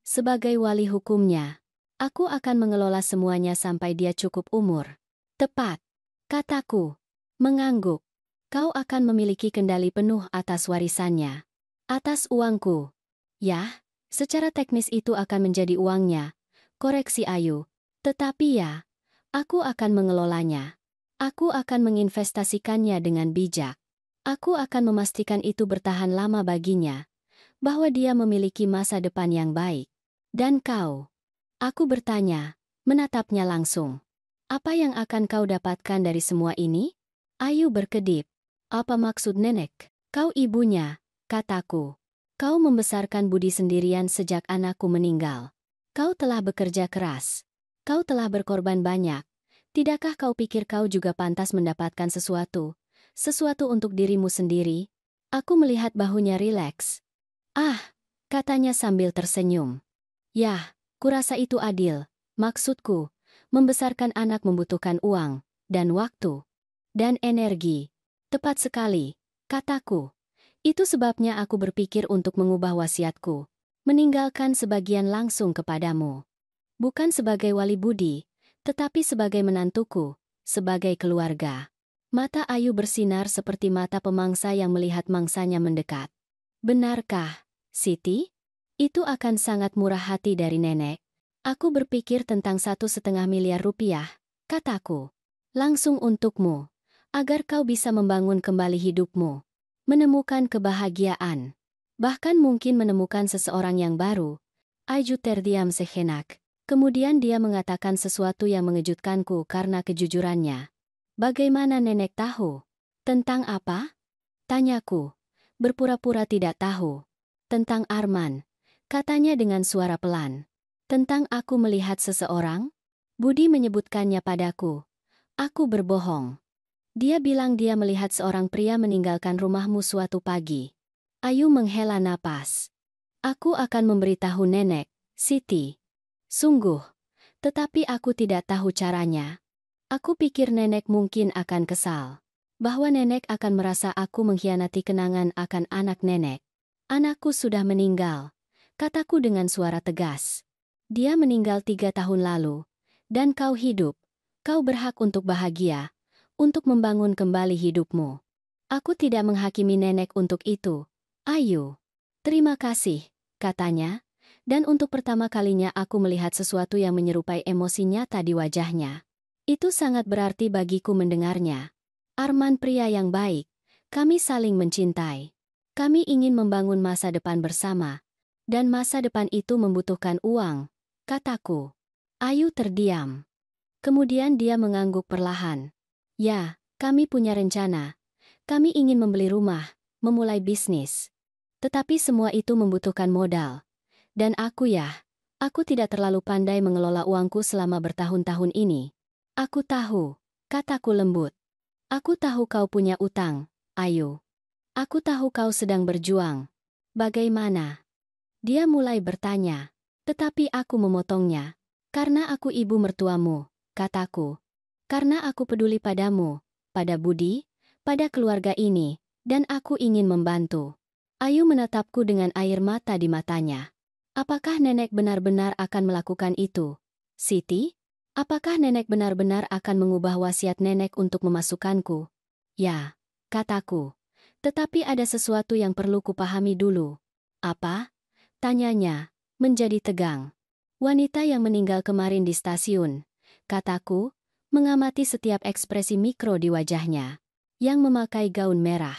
Sebagai wali hukumnya. Aku akan mengelola semuanya sampai dia cukup umur." "Tepat," kataku, mengangguk. "Kau akan memiliki kendali penuh atas warisannya. Atas uangku." "Yah, secara teknis itu akan menjadi uangnya," koreksi Ayu. "Tetapi ya, aku akan mengelolanya. Aku akan menginvestasikannya dengan bijak. Aku akan memastikan itu bertahan lama baginya, bahwa dia memiliki masa depan yang baik." "Dan kau?" Aku bertanya, menatapnya langsung. "Apa yang akan kau dapatkan dari semua ini?" Ayu berkedip. "Apa maksud nenek?" "Kau ibunya," kataku. "Kau membesarkan Budi sendirian sejak anakku meninggal. Kau telah bekerja keras. Kau telah berkorban banyak. Tidakkah kau pikir kau juga pantas mendapatkan sesuatu? Sesuatu untuk dirimu sendiri?" Aku melihat bahunya rileks. "Ah," katanya sambil tersenyum. "Yah, kurasa itu adil. Maksudku, membesarkan anak membutuhkan uang, dan waktu, dan energi." "Tepat sekali," kataku. "Itu sebabnya aku berpikir untuk mengubah wasiatku, meninggalkan sebagian langsung kepadamu. Bukan sebagai wali budi, tetapi sebagai menantuku, sebagai keluarga." Mata Ayu bersinar seperti mata pemangsa yang melihat mangsanya mendekat. "Benarkah, Siti?" Itu akan sangat murah hati dari nenek. Aku berpikir tentang 1,5 miliar rupiah, kataku. Langsung untukmu, agar kau bisa membangun kembali hidupmu. Menemukan kebahagiaan. Bahkan mungkin menemukan seseorang yang baru. Ayu terdiam sejenak. Kemudian dia mengatakan sesuatu yang mengejutkanku karena kejujurannya. Bagaimana nenek tahu? Tentang apa? Tanyaku. Berpura-pura tidak tahu. Tentang Arman. Katanya dengan suara pelan. Tentang aku melihat seseorang? Budi menyebutkannya padaku. Aku berbohong. Dia bilang dia melihat seorang pria meninggalkan rumahmu suatu pagi. Ayu menghela napas. Aku akan memberitahu nenek, Siti. Sungguh. Tetapi aku tidak tahu caranya. Aku pikir nenek mungkin akan kesal. Bahwa nenek akan merasa aku mengkhianati kenangan akan anak nenek. Anakku sudah meninggal. Kataku dengan suara tegas. Dia meninggal 3 tahun lalu. Dan kau hidup. Kau berhak untuk bahagia. Untuk membangun kembali hidupmu. Aku tidak menghakimi nenek untuk itu. Ayu. Terima kasih, katanya. Dan untuk pertama kalinya aku melihat sesuatu yang menyerupai emosi nyata di wajahnya. Itu sangat berarti bagiku mendengarnya. Arman pria yang baik. Kami saling mencintai. Kami ingin membangun masa depan bersama. Dan masa depan itu membutuhkan uang, kataku. Ayu terdiam. Kemudian dia mengangguk perlahan. Ya, kami punya rencana. Kami ingin membeli rumah, memulai bisnis. Tetapi semua itu membutuhkan modal. Dan aku tidak terlalu pandai mengelola uangku selama bertahun-tahun ini. Aku tahu, kataku lembut. Aku tahu kau punya utang, Ayu. Aku tahu kau sedang berjuang. Bagaimana? Dia mulai bertanya. Tetapi aku memotongnya. Karena aku ibu mertuamu, kataku. Karena aku peduli padamu, pada Budi, pada keluarga ini, dan aku ingin membantu. Ayu menatapku dengan air mata di matanya. Apakah nenek benar-benar akan melakukan itu? Siti? Apakah nenek benar-benar akan mengubah wasiat nenek untuk memasukkanku? Ya, kataku. Tetapi ada sesuatu yang perlu kupahami dulu. Apa? Tanyanya, menjadi tegang. Wanita yang meninggal kemarin di stasiun, kataku, mengamati setiap ekspresi mikro di wajahnya, yang memakai gaun merah.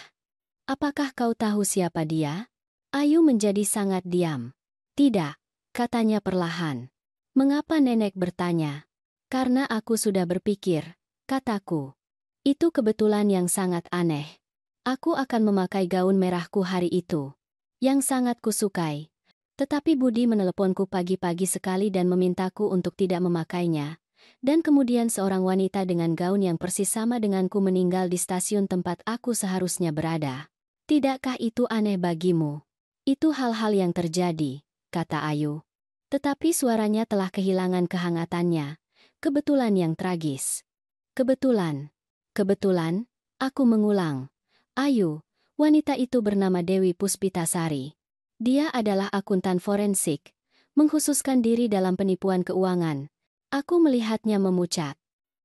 Apakah kau tahu siapa dia? Ayu menjadi sangat diam. Tidak, katanya perlahan. Mengapa nenek bertanya? Karena aku sudah berpikir, kataku. Itu kebetulan yang sangat aneh. Aku akan memakai gaun merahku hari itu. Yang sangat kusukai. Tetapi Budi meneleponku pagi-pagi sekali dan memintaku untuk tidak memakainya. Dan kemudian seorang wanita dengan gaun yang persis sama denganku meninggal di stasiun tempat aku seharusnya berada. Tidakkah itu aneh bagimu? Itu hal-hal yang terjadi, kata Ayu. Tetapi suaranya telah kehilangan kehangatannya. Kebetulan yang tragis. Kebetulan. Kebetulan, aku mengulang. Ayu, wanita itu bernama Dewi Puspitasari. Dia adalah akuntan forensik, mengkhususkan diri dalam penipuan keuangan. Aku melihatnya memucat.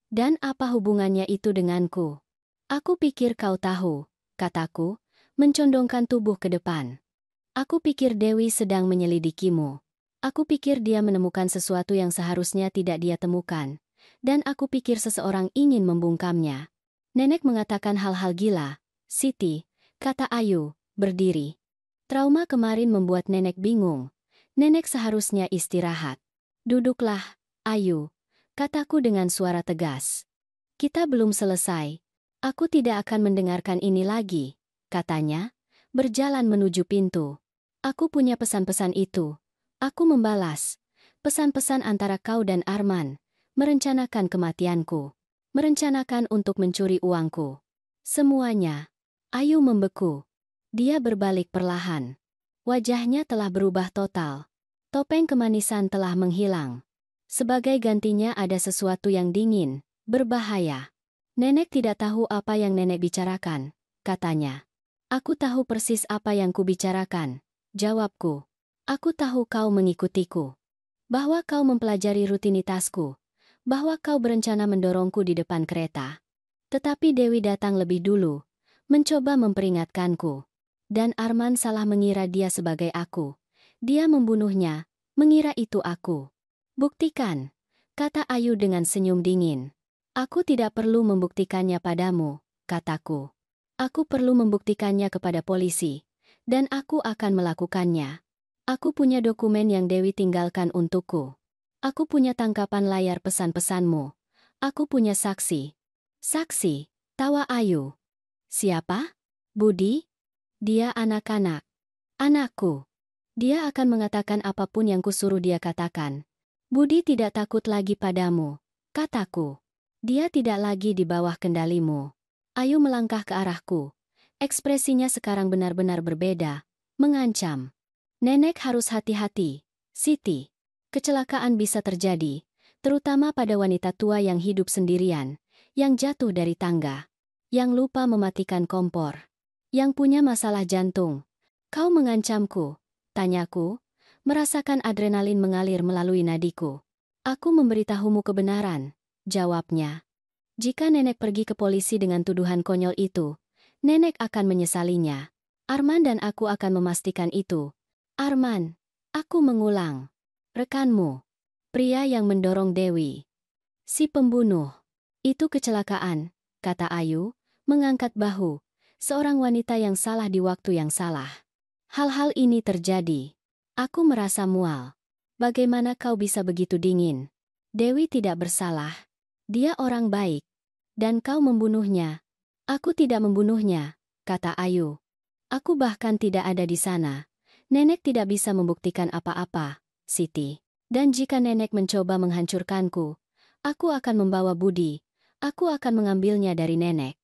Dan apa hubungannya itu denganku? Aku pikir kau tahu, kataku, mencondongkan tubuh ke depan. Aku pikir Dewi sedang menyelidikimu. Aku pikir dia menemukan sesuatu yang seharusnya tidak dia temukan. Dan aku pikir seseorang ingin membungkamnya. Nenek mengatakan hal-hal gila, Siti, kata Ayu, berdiri. Trauma kemarin membuat nenek bingung. Nenek seharusnya istirahat. Duduklah, Ayu, kataku dengan suara tegas. Kita belum selesai. Aku tidak akan mendengarkan ini lagi, katanya, berjalan menuju pintu. Aku punya pesan-pesan itu. Aku membalas. Pesan-pesan antara kau dan Arman. Merencanakan kematianku. Merencanakan untuk mencuri uangku. Semuanya. Ayu membeku. Dia berbalik perlahan. Wajahnya telah berubah total. Topeng kemanisan telah menghilang. Sebagai gantinya ada sesuatu yang dingin, berbahaya. Nenek tidak tahu apa yang nenek bicarakan, katanya. Aku tahu persis apa yang kubicarakan, jawabku. Aku tahu kau mengikutiku. Bahwa kau mempelajari rutinitasku. Bahwa kau berencana mendorongku di depan kereta. Tetapi Dewi datang lebih dulu, mencoba memperingatkanku. Dan Arman salah mengira dia sebagai aku. Dia membunuhnya, mengira itu aku. Buktikan, kata Ayu dengan senyum dingin. Aku tidak perlu membuktikannya padamu, kataku. Aku perlu membuktikannya kepada polisi, dan aku akan melakukannya. Aku punya dokumen yang Dewi tinggalkan untukku. Aku punya tangkapan layar pesan-pesanmu. Aku punya saksi. Saksi, tawa Ayu. Siapa? Budi? Dia anak-anak. Anakku. Dia akan mengatakan apapun yang kusuruh dia katakan. Budi tidak takut lagi padamu, kataku. Dia tidak lagi di bawah kendalimu. Ayu melangkah ke arahku. Ekspresinya sekarang benar-benar berbeda, mengancam. Nenek harus hati-hati, Siti. Kecelakaan bisa terjadi, terutama pada wanita tua yang hidup sendirian, yang jatuh dari tangga, yang lupa mematikan kompor, yang punya masalah jantung. Kau mengancamku, tanyaku, merasakan adrenalin mengalir melalui nadiku. Aku memberitahumu kebenaran, jawabnya. Jika nenek pergi ke polisi dengan tuduhan konyol itu, nenek akan menyesalinya. Arman dan aku akan memastikan itu. Arman, aku mengulang. Rekanmu, pria yang mendorong Dewi. Si pembunuh. Itu kecelakaan, kata Ayu, mengangkat bahu. Seorang wanita yang salah di waktu yang salah. Hal-hal ini terjadi. Aku merasa mual. Bagaimana kau bisa begitu dingin? Dewi tidak bersalah. Dia orang baik. Dan kau membunuhnya. Aku tidak membunuhnya, kata Ayu. Aku bahkan tidak ada di sana. Nenek tidak bisa membuktikan apa-apa, Siti. Dan jika nenek mencoba menghancurkanku, aku akan membawa Budi. Aku akan mengambilnya dari nenek.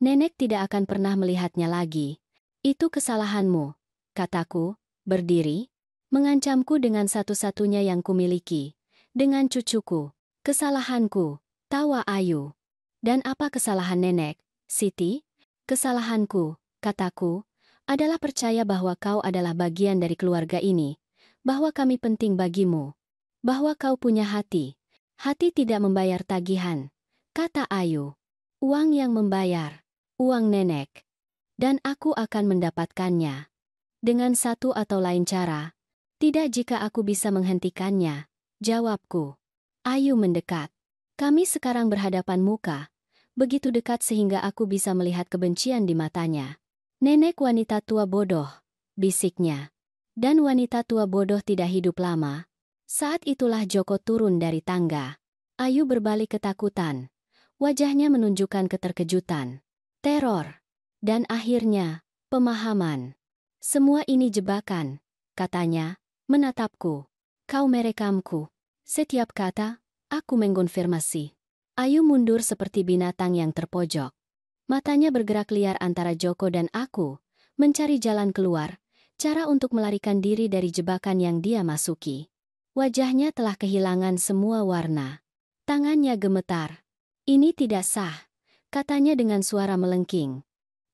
Nenek tidak akan pernah melihatnya lagi. Itu kesalahanmu, kataku, berdiri, mengancamku dengan satu-satunya yang kumiliki. Dengan cucuku. Kesalahanku, tawa Ayu. Dan apa kesalahan nenek, Siti? Kesalahanku, kataku, adalah percaya bahwa kau adalah bagian dari keluarga ini, bahwa kami penting bagimu, bahwa kau punya hati. Hati tidak membayar tagihan, kata Ayu. Uang yang membayar, uang nenek. Dan aku akan mendapatkannya. Dengan satu atau lain cara. Tidak jika aku bisa menghentikannya, jawabku. Ayu mendekat. Kami sekarang berhadapan muka. Begitu dekat sehingga aku bisa melihat kebencian di matanya. Nenek wanita tua bodoh, bisiknya. Dan wanita tua bodoh tidak hidup lama. Saat itulah Joko turun dari tangga. Ayu berbalik ketakutan. Wajahnya menunjukkan keterkejutan, teror, dan akhirnya, pemahaman. Semua ini jebakan, katanya, menatapku. Kau merekamku. Setiap kata, aku mengkonfirmasi. Ayu mundur seperti binatang yang terpojok. Matanya bergerak liar antara Joko dan aku, mencari jalan keluar, cara untuk melarikan diri dari jebakan yang dia masuki. Wajahnya telah kehilangan semua warna. Tangannya gemetar. Ini tidak sah, katanya dengan suara melengking.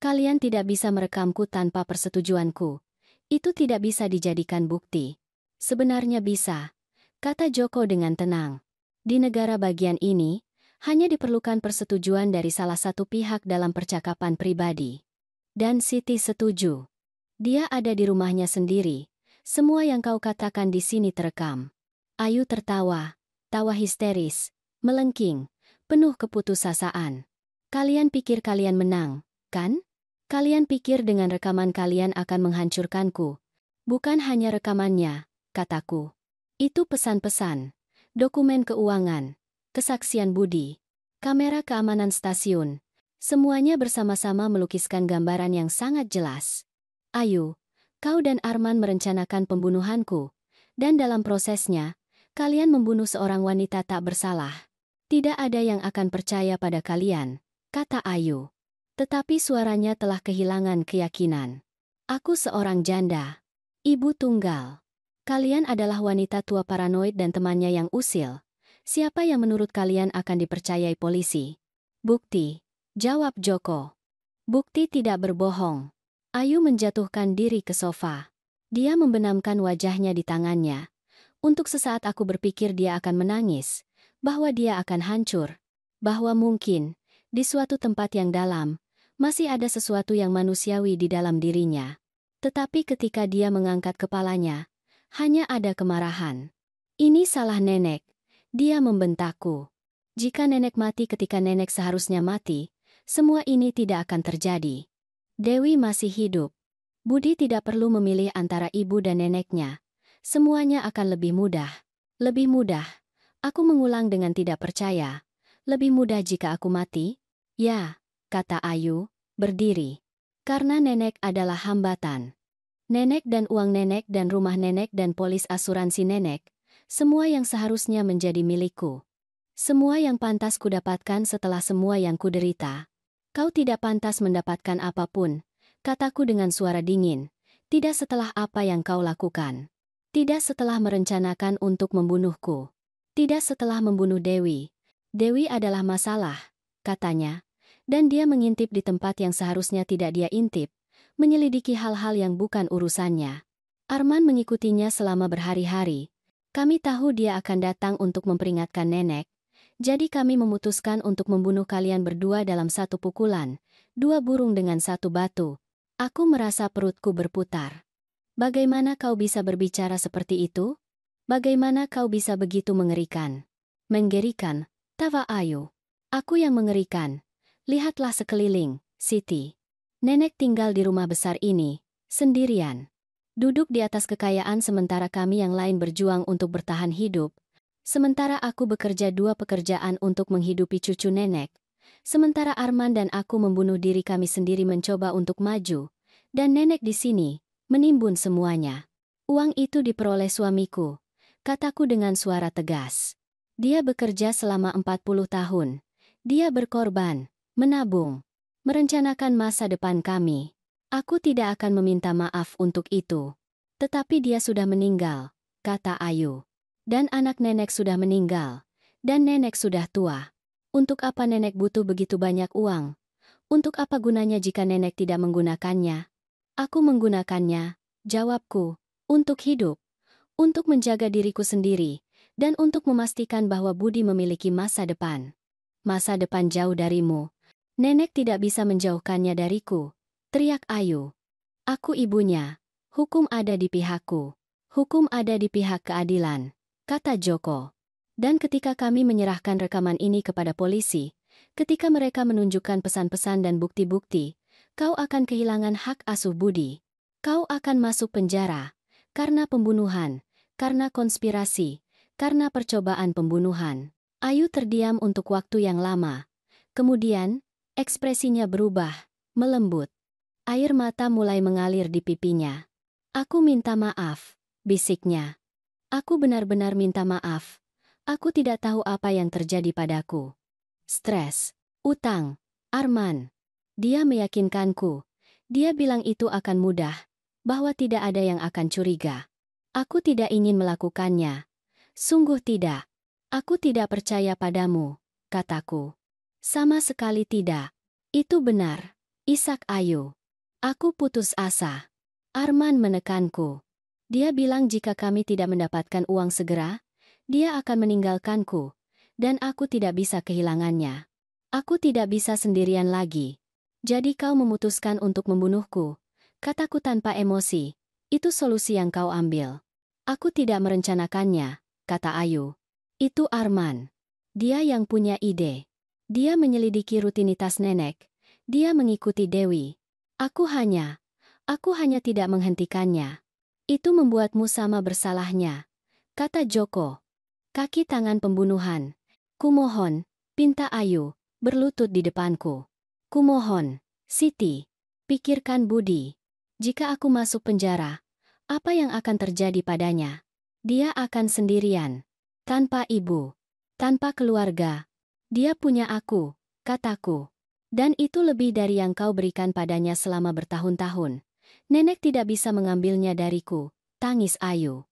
Kalian tidak bisa merekamku tanpa persetujuanku. Itu tidak bisa dijadikan bukti. Sebenarnya bisa, kata Joko dengan tenang. Di negara bagian ini, hanya diperlukan persetujuan dari salah satu pihak dalam percakapan pribadi. Dan Siti setuju. Dia ada di rumahnya sendiri. Semua yang kau katakan di sini terekam. Ayu tertawa, tawa histeris, melengking, penuh keputusasaan. Kalian pikir kalian menang, kan? Kalian pikir dengan rekaman kalian akan menghancurkanku. Bukan hanya rekamannya, kataku. Itu pesan-pesan, dokumen keuangan, kesaksian Budi, kamera keamanan stasiun. Semuanya bersama-sama melukiskan gambaran yang sangat jelas. Ayu, kau dan Arman merencanakan pembunuhanku. Dan dalam prosesnya, kalian membunuh seorang wanita tak bersalah. Tidak ada yang akan percaya pada kalian, kata Ayu. Tetapi suaranya telah kehilangan keyakinan. Aku seorang janda. Ibu tunggal. Kalian adalah wanita tua paranoid dan temannya yang usil. Siapa yang menurut kalian akan dipercayai polisi? Bukti, jawab Joko. Bukti tidak berbohong. Ayu menjatuhkan diri ke sofa. Dia membenamkan wajahnya di tangannya. Untuk sesaat aku berpikir dia akan menangis, bahwa dia akan hancur, bahwa mungkin, di suatu tempat yang dalam, masih ada sesuatu yang manusiawi di dalam dirinya. Tetapi ketika dia mengangkat kepalanya, Hanya ada kemarahan. Ini salah nenek. Dia membentakku. Jika nenek mati ketika nenek seharusnya mati, semua ini tidak akan terjadi. Dewi masih hidup. Budi tidak perlu memilih antara ibu dan neneknya. Semuanya akan lebih mudah. Lebih mudah. Aku mengulang dengan tidak percaya. Lebih mudah jika aku mati? Ya, kata Ayu, berdiri. Karena nenek adalah hambatan. Nenek dan uang nenek dan rumah nenek dan polis asuransi nenek, semua yang seharusnya menjadi milikku. Semua yang pantas kudapatkan setelah semua yang kuderita. Kau tidak pantas mendapatkan apapun, kataku dengan suara dingin, tidak setelah apa yang kau lakukan. Tidak setelah merencanakan untuk membunuhku. Tidak setelah membunuh Dewi. Dewi adalah masalah, katanya, dan dia mengintip di tempat yang seharusnya tidak dia intip. Menyelidiki hal-hal yang bukan urusannya. Arman mengikutinya selama berhari-hari. Kami tahu dia akan datang untuk memperingatkan nenek. Jadi kami memutuskan untuk membunuh kalian berdua dalam satu pukulan. 2 burung dengan 1 batu. Aku merasa perutku berputar. Bagaimana kau bisa berbicara seperti itu? Bagaimana kau bisa begitu mengerikan? Menggerikan, tawa Ayu. Aku yang mengerikan. Lihatlah sekeliling, Siti. Nenek tinggal di rumah besar ini, sendirian. Duduk di atas kekayaan sementara kami yang lain berjuang untuk bertahan hidup. Sementara aku bekerja 2 pekerjaan untuk menghidupi cucu nenek. Sementara Arman dan aku membunuh diri kami sendiri mencoba untuk maju. Dan nenek di sini, menimbun semuanya. Uang itu diperoleh suamiku, kataku dengan suara tegas. Dia bekerja selama 40 tahun. Dia berkorban, menabung. Merencanakan masa depan kami. Aku tidak akan meminta maaf untuk itu. Tetapi dia sudah meninggal, kata Ayu. Dan anak nenek sudah meninggal. Dan nenek sudah tua. Untuk apa nenek butuh begitu banyak uang? Untuk apa gunanya jika nenek tidak menggunakannya? Aku menggunakannya, jawabku, untuk hidup. Untuk menjaga diriku sendiri. Dan untuk memastikan bahwa Budi memiliki masa depan. Masa depan jauh darimu. Nenek tidak bisa menjauhkannya dariku, teriak Ayu. Aku ibunya. Hukum ada di pihakku. Hukum ada di pihak keadilan, kata Joko. Dan ketika kami menyerahkan rekaman ini kepada polisi, ketika mereka menunjukkan pesan-pesan dan bukti-bukti, kau akan kehilangan hak asuh Budi. Kau akan masuk penjara, karena pembunuhan, karena konspirasi, karena percobaan pembunuhan. Ayu terdiam untuk waktu yang lama. Kemudian, ekspresinya berubah, melembut. Air mata mulai mengalir di pipinya. Aku minta maaf, bisiknya. Aku benar-benar minta maaf. Aku tidak tahu apa yang terjadi padaku. Stres, utang, Arman. Dia meyakinkanku. Dia bilang itu akan mudah, bahwa tidak ada yang akan curiga. Aku tidak ingin melakukannya. Sungguh tidak. Aku tidak percaya padamu, kataku. Sama sekali tidak. Itu benar. Isak Ayu. Aku putus asa. Arman menekanku. Dia bilang jika kami tidak mendapatkan uang segera, dia akan meninggalkanku. Dan aku tidak bisa kehilangannya. Aku tidak bisa sendirian lagi. Jadi kau memutuskan untuk membunuhku. Kataku tanpa emosi. Itu solusi yang kau ambil. Aku tidak merencanakannya, kata Ayu. Itu Arman. Dia yang punya ide. Dia menyelidiki rutinitas nenek. Dia mengikuti Dewi. Aku hanya tidak menghentikannya. Itu membuatmu sama bersalahnya, kata Joko. Kaki tangan pembunuhan. Kumohon, pinta Ayu, berlutut di depanku. Kumohon, Siti, pikirkan Budi. Jika aku masuk penjara, apa yang akan terjadi padanya? Dia akan sendirian, tanpa ibu, tanpa keluarga. Dia punya aku, kataku. Dan itu lebih dari yang kau berikan padanya selama bertahun-tahun. Nenek tidak bisa mengambilnya dariku, tangis Ayu.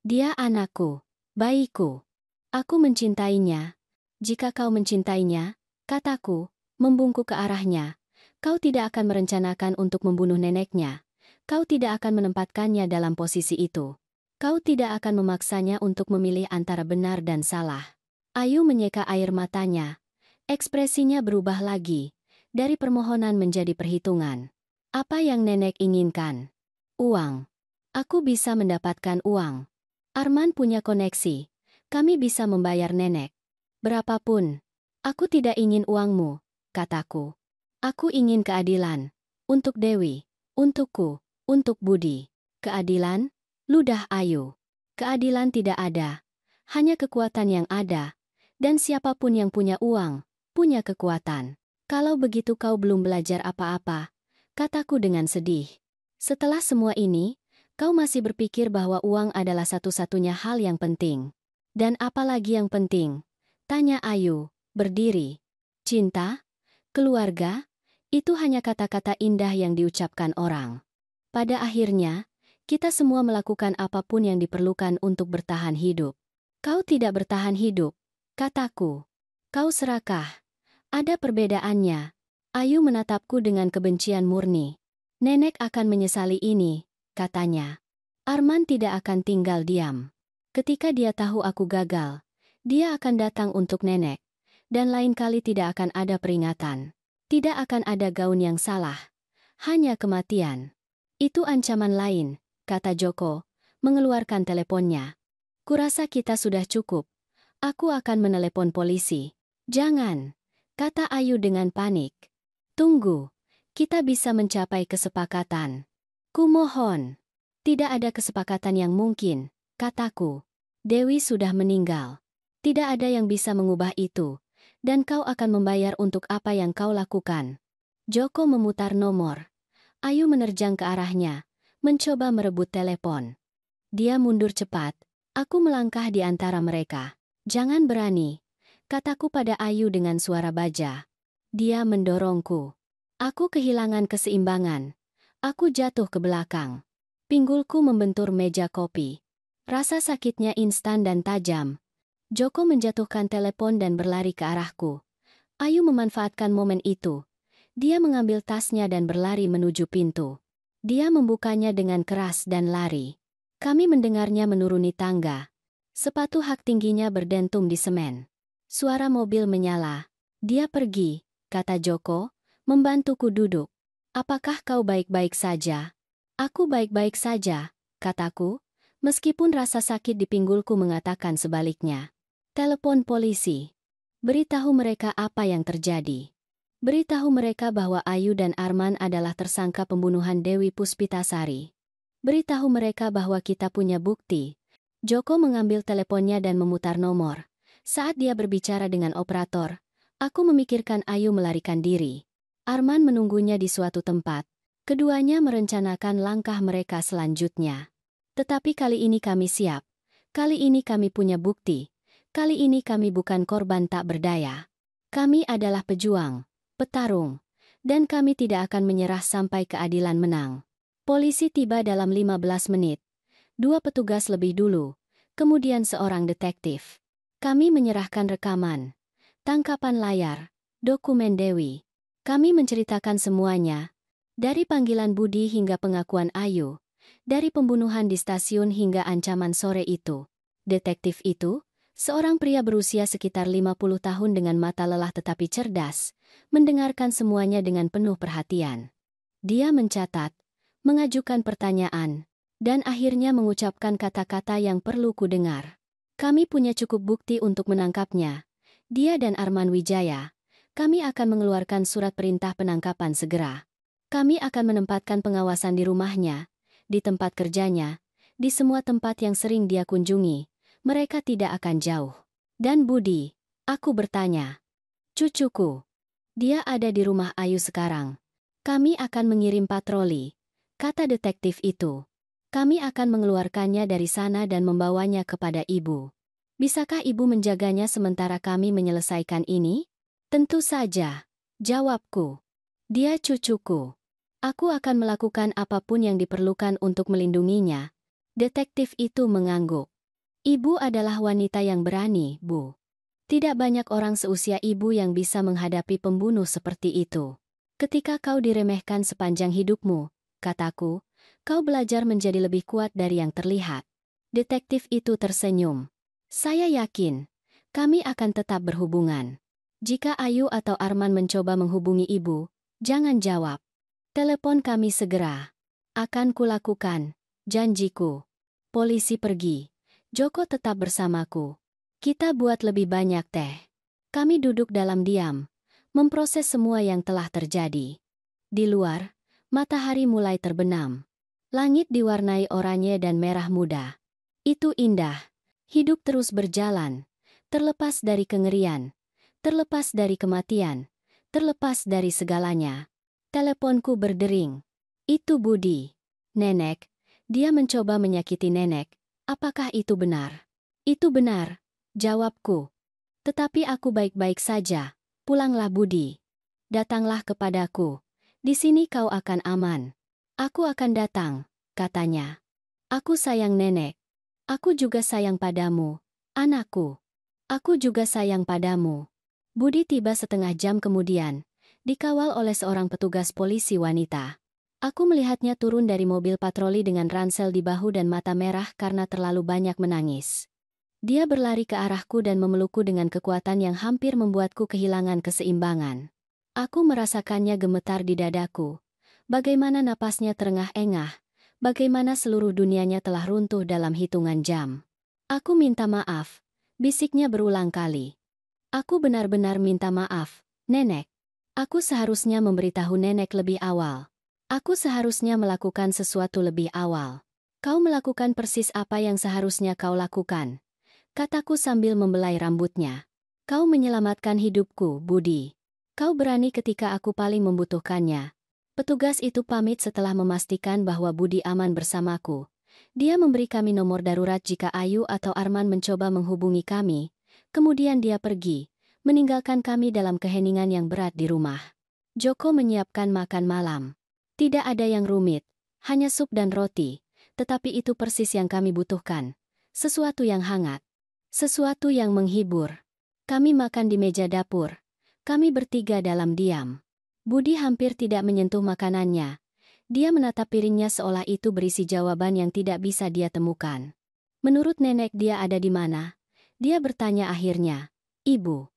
Dia anakku, bayiku. Aku mencintainya. Jika kau mencintainya, kataku, membungkuk ke arahnya, kau tidak akan merencanakan untuk membunuh neneknya. Kau tidak akan menempatkannya dalam posisi itu. Kau tidak akan memaksanya untuk memilih antara benar dan salah. Ayu menyeka air matanya. Ekspresinya berubah lagi. Dari permohonan menjadi perhitungan. Apa yang nenek inginkan? Uang. Aku bisa mendapatkan uang. Arman punya koneksi. Kami bisa membayar nenek. Berapapun. Aku tidak ingin uangmu, kataku. Aku ingin keadilan. Untuk Dewi. Untukku. Untuk Budi. Keadilan? Ludah Ayu. Keadilan tidak ada. Hanya kekuatan yang ada. Dan siapapun yang punya uang, punya kekuatan. Kalau begitu kau belum belajar apa-apa, kataku dengan sedih. Setelah semua ini, kau masih berpikir bahwa uang adalah satu-satunya hal yang penting. Dan apalagi yang penting? Tanya Ayu, berdiri. Cinta? Keluarga? Itu hanya kata-kata indah yang diucapkan orang. Pada akhirnya, kita semua melakukan apapun yang diperlukan untuk bertahan hidup. Kau tidak bertahan hidup, kataku. Kau serakah. Ada perbedaannya. Ayu menatapku dengan kebencian murni. Nenek akan menyesali ini, katanya. Arman tidak akan tinggal diam. Ketika dia tahu aku gagal, dia akan datang untuk nenek. Dan lain kali tidak akan ada peringatan. Tidak akan ada gaun yang salah. Hanya kematian. Itu ancaman lain, kata Joko, mengeluarkan teleponnya. Kurasa kita sudah cukup. Aku akan menelepon polisi. Jangan, kata Ayu dengan panik. Tunggu. Kita bisa mencapai kesepakatan. Kumohon. Tidak ada kesepakatan yang mungkin, kataku. Dewi sudah meninggal. Tidak ada yang bisa mengubah itu. Dan kau akan membayar untuk apa yang kau lakukan. Joko memutar nomor. Ayu menerjang ke arahnya, mencoba merebut telepon. Dia mundur cepat. Aku melangkah di antara mereka. Jangan berani, kataku pada Ayu dengan suara baja. Dia mendorongku. Aku kehilangan keseimbangan. Aku jatuh ke belakang. Pinggulku membentur meja kopi. Rasa sakitnya instan dan tajam. Joko menjatuhkan telepon dan berlari ke arahku. Ayu memanfaatkan momen itu. Dia mengambil tasnya dan berlari menuju pintu. Dia membukanya dengan keras dan lari. Kami mendengarnya menuruni tangga. Sepatu hak tingginya berdentum di semen. Suara mobil menyala. Dia pergi, kata Joko, membantuku duduk. Apakah kau baik-baik saja? Aku baik-baik saja, kataku, meskipun rasa sakit di pinggulku mengatakan sebaliknya. Telepon polisi. Beritahu mereka apa yang terjadi. Beritahu mereka bahwa Ayu dan Arman adalah tersangka pembunuhan Dewi Puspitasari. Beritahu mereka bahwa kita punya bukti. Joko mengambil teleponnya dan memutar nomor. Saat dia berbicara dengan operator, aku memikirkan Ayu melarikan diri. Arman menunggunya di suatu tempat. Keduanya merencanakan langkah mereka selanjutnya. Tetapi kali ini kami siap. Kali ini kami punya bukti. Kali ini kami bukan korban tak berdaya. Kami adalah pejuang, petarung, dan kami tidak akan menyerah sampai keadilan menang. Polisi tiba dalam 15 menit. 2 petugas lebih dulu, kemudian seorang detektif. Kami menyerahkan rekaman, tangkapan layar, dokumen Dewi. Kami menceritakan semuanya, dari panggilan Budi hingga pengakuan Ayu, dari pembunuhan di stasiun hingga ancaman sore itu. Detektif itu, seorang pria berusia sekitar 50 tahun dengan mata lelah tetapi cerdas, mendengarkan semuanya dengan penuh perhatian. Dia mencatat, mengajukan pertanyaan, dan akhirnya mengucapkan kata-kata yang perlu kudengar. Kami punya cukup bukti untuk menangkapnya. Dia dan Arman Wijaya. Kami akan mengeluarkan surat perintah penangkapan segera. Kami akan menempatkan pengawasan di rumahnya, di tempat kerjanya, di semua tempat yang sering dia kunjungi. Mereka tidak akan jauh. Dan Budi, aku bertanya. Cucuku. Dia ada di rumah Ayu sekarang. Kami akan mengirim patroli, kata detektif itu. Kami akan mengeluarkannya dari sana dan membawanya kepada ibu. Bisakah ibu menjaganya sementara kami menyelesaikan ini? Tentu saja, jawabku. Dia cucuku. Aku akan melakukan apapun yang diperlukan untuk melindunginya. Detektif itu mengangguk. Ibu adalah wanita yang berani, Bu. Tidak banyak orang seusia ibu yang bisa menghadapi pembunuh seperti itu. Ketika kau diremehkan sepanjang hidupmu, kataku, kau belajar menjadi lebih kuat dari yang terlihat. Detektif itu tersenyum. Saya yakin, kami akan tetap berhubungan. Jika Ayu atau Arman mencoba menghubungi ibu, jangan jawab. Telepon kami segera. Akan kulakukan, Janjiku. Polisi pergi. Joko tetap bersamaku. Kita buat lebih banyak teh. Kami duduk dalam diam, memproses semua yang telah terjadi. Di luar, matahari mulai terbenam. Langit diwarnai oranye dan merah muda. Itu indah. Hidup terus berjalan. Terlepas dari kengerian. Terlepas dari kematian. Terlepas dari segalanya. Teleponku berdering. Itu Budi. Nenek. Dia mencoba menyakiti nenek. Apakah itu benar? Itu benar. Jawabku. Tetapi aku baik-baik saja. Pulanglah Budi. Datanglah kepadaku. Di sini kau akan aman. Aku akan datang, katanya. Aku sayang nenek. Aku juga sayang padamu, anakku. Aku juga sayang padamu. Budi tiba setengah jam kemudian, dikawal oleh seorang petugas polisi wanita. Aku melihatnya turun dari mobil patroli dengan ransel di bahu dan mata merah karena terlalu banyak menangis. Dia berlari ke arahku dan memelukku dengan kekuatan yang hampir membuatku kehilangan keseimbangan. Aku merasakannya gemetar di dadaku. Bagaimana napasnya terengah-engah. Bagaimana seluruh dunianya telah runtuh dalam hitungan jam. Aku minta maaf, bisiknya berulang kali. Aku benar-benar minta maaf, nenek. Aku seharusnya memberitahu nenek lebih awal. Aku seharusnya melakukan sesuatu lebih awal. Kau melakukan persis apa yang seharusnya kau lakukan, kataku sambil membelai rambutnya. Kau menyelamatkan hidupku, Budi. Kau berani ketika aku paling membutuhkannya. Petugas itu pamit setelah memastikan bahwa Budi aman bersamaku. Dia memberi kami nomor darurat jika Ayu atau Arman mencoba menghubungi kami. Kemudian dia pergi, meninggalkan kami dalam keheningan yang berat di rumah. Joko menyiapkan makan malam. Tidak ada yang rumit, hanya sup dan roti. Tetapi itu persis yang kami butuhkan. Sesuatu yang hangat. Sesuatu yang menghibur. Kami makan di meja dapur. Kami bertiga dalam diam. Budi hampir tidak menyentuh makanannya. Dia menatap piringnya seolah itu berisi jawaban yang tidak bisa dia temukan. Menurut nenek dia ada di mana? Dia bertanya akhirnya. Ibu.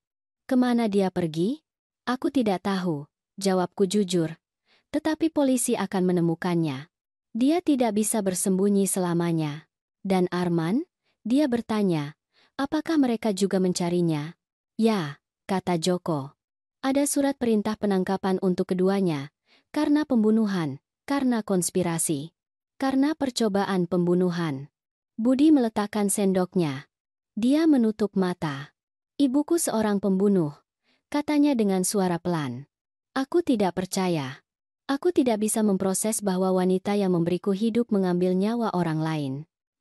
Kemana dia pergi? Aku tidak tahu, jawabku jujur. Tetapi polisi akan menemukannya. Dia tidak bisa bersembunyi selamanya. Dan Arman? Dia bertanya. Apakah mereka juga mencarinya? Ya, kata Joko. Ada surat perintah penangkapan untuk keduanya, karena pembunuhan, karena konspirasi, karena percobaan pembunuhan. Budi meletakkan sendoknya. Dia menutup mata. Ibuku seorang pembunuh, katanya dengan suara pelan. Aku tidak percaya. Aku tidak bisa memproses bahwa wanita yang memberiku hidup mengambil nyawa orang lain.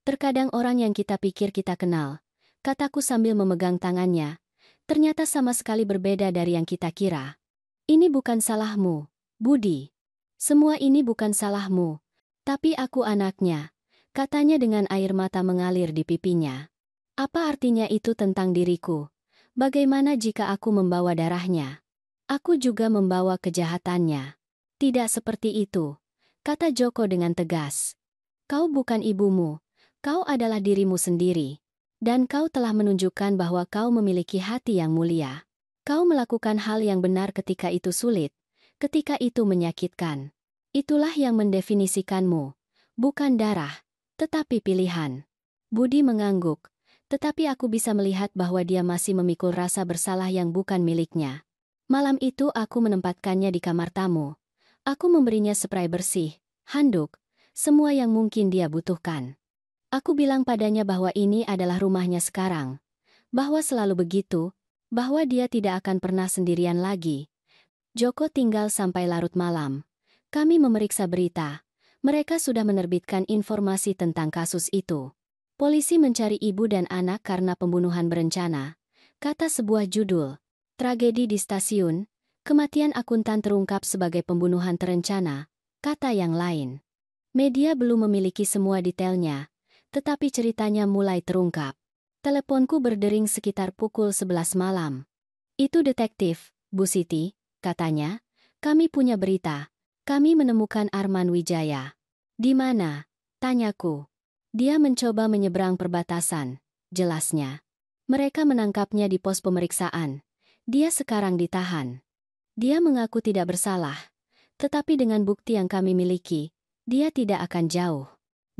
Terkadang orang yang kita pikir kita kenal, kataku sambil memegang tangannya, ternyata sama sekali berbeda dari yang kita kira. Ini bukan salahmu, Budi. Semua ini bukan salahmu. Tapi aku anaknya, katanya dengan air mata mengalir di pipinya. Apa artinya itu tentang diriku? Bagaimana jika aku membawa darahnya? Aku juga membawa kejahatannya. Tidak seperti itu, kata Joko dengan tegas. Kau bukan ibumu, kau adalah dirimu sendiri. Dan kau telah menunjukkan bahwa kau memiliki hati yang mulia. Kau melakukan hal yang benar ketika itu sulit, ketika itu menyakitkan. Itulah yang mendefinisikanmu. Bukan darah, tetapi pilihan. Budi mengangguk, tetapi aku bisa melihat bahwa dia masih memikul rasa bersalah yang bukan miliknya. Malam itu aku menempatkannya di kamar tamu. Aku memberinya spray bersih, handuk, semua yang mungkin dia butuhkan. Aku bilang padanya bahwa ini adalah rumahnya sekarang, bahwa selalu begitu, bahwa dia tidak akan pernah sendirian lagi. Joko tinggal sampai larut malam. Kami memeriksa berita. Mereka sudah menerbitkan informasi tentang kasus itu. Polisi mencari ibu dan anak karena pembunuhan berencana, kata sebuah judul. Tragedi di stasiun, kematian akuntan terungkap sebagai pembunuhan terencana, kata yang lain. Media belum memiliki semua detailnya, tetapi ceritanya mulai terungkap. Teleponku berdering sekitar pukul 11 malam. Itu detektif, Bu Siti, katanya. Kami punya berita. Kami menemukan Arman Wijaya. Di mana? Tanyaku. Dia mencoba menyeberang perbatasan, jelasnya. Mereka menangkapnya di pos pemeriksaan. Dia sekarang ditahan. Dia mengaku tidak bersalah. Tetapi dengan bukti yang kami miliki, dia tidak akan jauh.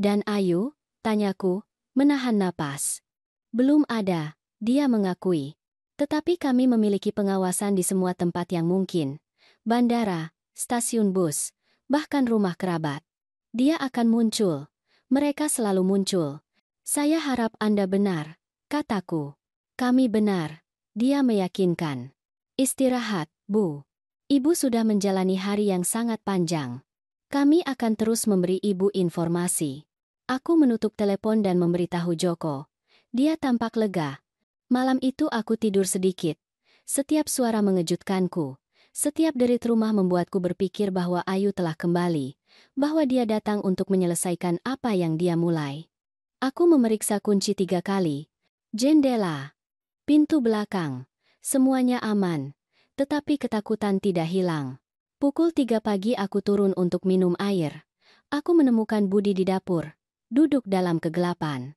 Dan Ayu? Tanyaku, menahan napas. Belum ada, dia mengakui. Tetapi kami memiliki pengawasan di semua tempat yang mungkin. Bandara, stasiun bus, bahkan rumah kerabat. Dia akan muncul. Mereka selalu muncul. Saya harap Anda benar, kataku. Kami benar, dia meyakinkan. Istirahat, Bu. Ibu sudah menjalani hari yang sangat panjang. Kami akan terus memberi Ibu informasi. Aku menutup telepon dan memberitahu Joko. Dia tampak lega. Malam itu aku tidur sedikit. Setiap suara mengejutkanku. Setiap derit rumah membuatku berpikir bahwa Ayu telah kembali, bahwa dia datang untuk menyelesaikan apa yang dia mulai. Aku memeriksa kunci 3 kali. Jendela, pintu belakang, semuanya aman. Tetapi ketakutan tidak hilang. Pukul 3 pagi aku turun untuk minum air. Aku menemukan Budi di dapur, duduk dalam kegelapan.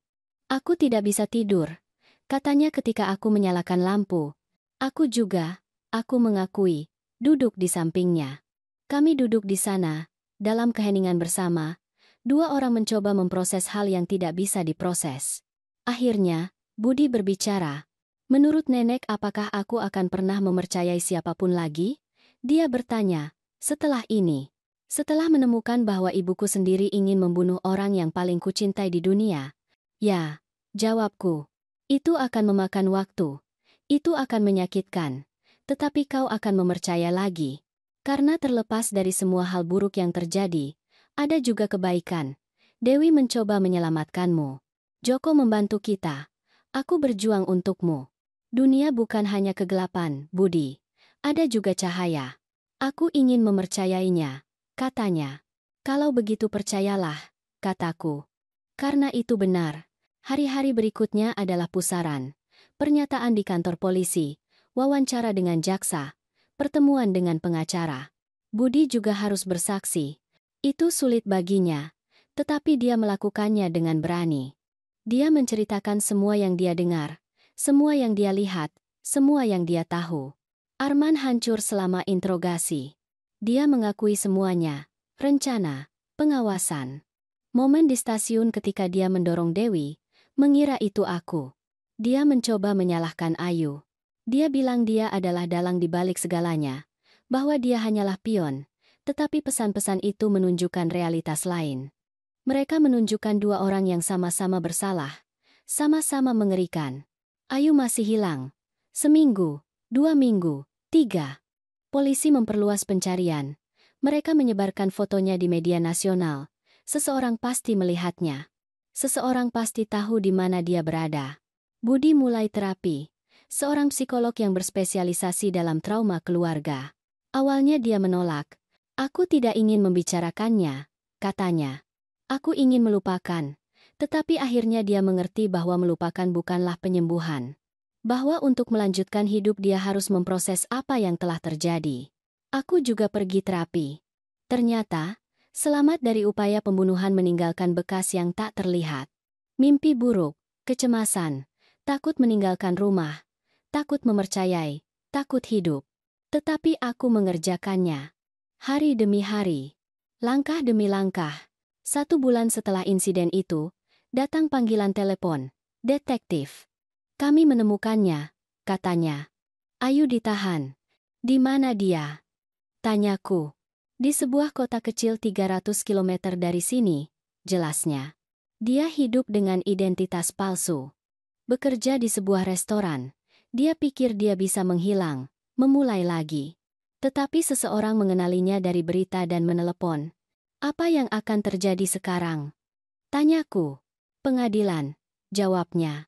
Aku tidak bisa tidur, katanya ketika aku menyalakan lampu. Aku juga, aku mengakui, duduk di sampingnya. Kami duduk di sana, dalam keheningan bersama. Dua orang mencoba memproses hal yang tidak bisa diproses. Akhirnya, Budi berbicara. Menurut nenek, apakah aku akan pernah mempercayai siapapun lagi? Dia bertanya, setelah ini. Setelah menemukan bahwa ibuku sendiri ingin membunuh orang yang paling kucintai di dunia. Ya, jawabku. Itu akan memakan waktu. Itu akan menyakitkan. Tetapi kau akan mempercaya lagi. Karena terlepas dari semua hal buruk yang terjadi, ada juga kebaikan. Dewi mencoba menyelamatkanmu. Joko membantu kita. Aku berjuang untukmu. Dunia bukan hanya kegelapan, Budi. Ada juga cahaya. Aku ingin mempercayainya, katanya. Kalau begitu percayalah, kataku. Karena itu benar. Hari-hari berikutnya adalah pusaran. Pernyataan di kantor polisi, wawancara dengan jaksa, pertemuan dengan pengacara. Budi juga harus bersaksi. Itu sulit baginya, tetapi dia melakukannya dengan berani. Dia menceritakan semua yang dia dengar, semua yang dia lihat, semua yang dia tahu. Arman hancur selama interogasi. Dia mengakui semuanya, rencana, pengawasan. Momen di stasiun ketika dia mendorong Dewi, mengira itu aku. Dia mencoba menyalahkan Ayu. Dia bilang dia adalah dalang di balik segalanya, bahwa dia hanyalah pion, tetapi pesan-pesan itu menunjukkan realitas lain. Mereka menunjukkan dua orang yang sama-sama bersalah, sama-sama mengerikan. Ayu masih hilang. Seminggu, 2 minggu, 3. Polisi memperluas pencarian. Mereka menyebarkan fotonya di media nasional. Seseorang pasti melihatnya. Seseorang pasti tahu di mana dia berada. Budi mulai terapi. Seorang psikolog yang berspesialisasi dalam trauma keluarga. Awalnya dia menolak. Aku tidak ingin membicarakannya, katanya. Aku ingin melupakan. Tetapi akhirnya dia mengerti bahwa melupakan bukanlah penyembuhan. Bahwa untuk melanjutkan hidup dia harus memproses apa yang telah terjadi. Aku juga pergi terapi. Ternyata, selamat dari upaya pembunuhan meninggalkan bekas yang tak terlihat. Mimpi buruk, kecemasan, takut meninggalkan rumah, takut mempercayai, takut hidup. Tetapi aku mengerjakannya. Hari demi hari, langkah demi langkah. 1 bulan setelah insiden itu, datang panggilan telepon. Detektif. Kami menemukannya, katanya. Ayu ditahan. Di mana dia? Tanyaku. Di sebuah kota kecil 300 km dari sini, jelasnya. Dia hidup dengan identitas palsu. Bekerja di sebuah restoran. Dia pikir dia bisa menghilang, memulai lagi. Tetapi seseorang mengenalinya dari berita dan menelepon. Apa yang akan terjadi sekarang? Tanyaku. Pengadilan, jawabnya.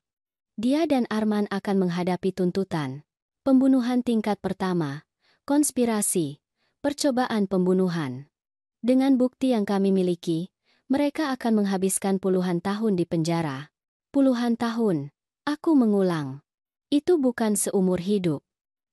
Dia dan Arman akan menghadapi tuntutan. Pembunuhan tingkat pertama, konspirasi, percobaan pembunuhan. Dengan bukti yang kami miliki, mereka akan menghabiskan puluhan tahun di penjara. Puluhan tahun, aku mengulang. Itu bukan seumur hidup.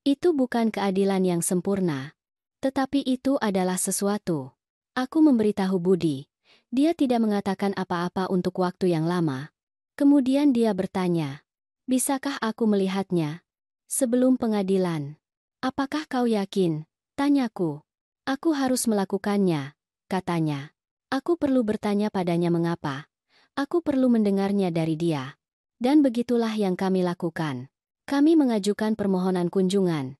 Itu bukan keadilan yang sempurna. Tetapi itu adalah sesuatu. Aku memberitahu Budi. Dia tidak mengatakan apa-apa untuk waktu yang lama. Kemudian dia bertanya, bisakah aku melihatnya? Sebelum pengadilan. Apakah kau yakin? Tanyaku. Aku harus melakukannya, katanya. Aku perlu bertanya padanya mengapa. Aku perlu mendengarnya dari dia. Dan begitulah yang kami lakukan. Kami mengajukan permohonan kunjungan.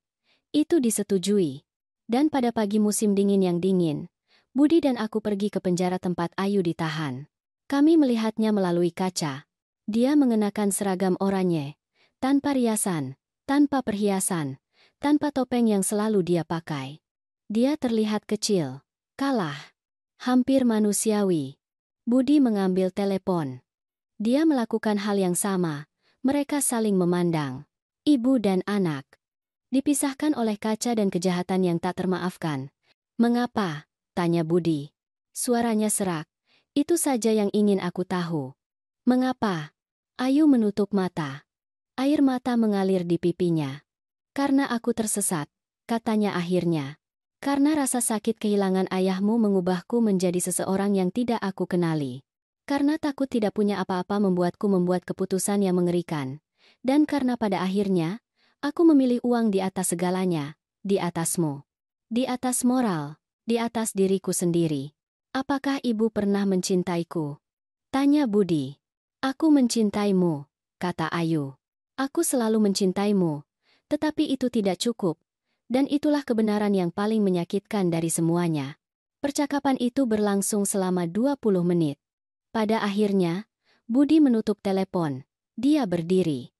Itu disetujui. Dan pada pagi musim dingin yang dingin, Budi dan aku pergi ke penjara tempat Ayu ditahan. Kami melihatnya melalui kaca. Dia mengenakan seragam oranye, tanpa riasan, tanpa perhiasan, tanpa topeng yang selalu dia pakai. Dia terlihat kecil, kalah, hampir manusiawi. Budi mengambil telepon. Dia melakukan hal yang sama. Mereka saling memandang. Ibu dan anak. Dipisahkan oleh kaca dan kejahatan yang tak termaafkan. Mengapa? Tanya Budi. Suaranya serak. Itu saja yang ingin aku tahu. Mengapa? Ayu menutup mata. Air mata mengalir di pipinya. Karena aku tersesat, katanya akhirnya. Karena rasa sakit kehilangan ayahmu mengubahku menjadi seseorang yang tidak aku kenali. Karena takut tidak punya apa-apa membuatku membuat keputusan yang mengerikan. Dan karena pada akhirnya, aku memilih uang di atas segalanya, di atasmu. Di atas moral, di atas diriku sendiri. Apakah ibu pernah mencintaiku? Tanya Budi. Aku mencintaimu, kata Ayu. Aku selalu mencintaimu, tetapi itu tidak cukup. Dan itulah kebenaran yang paling menyakitkan dari semuanya. Percakapan itu berlangsung selama 20 menit. Pada akhirnya, Budi menutup telepon. Dia berdiri.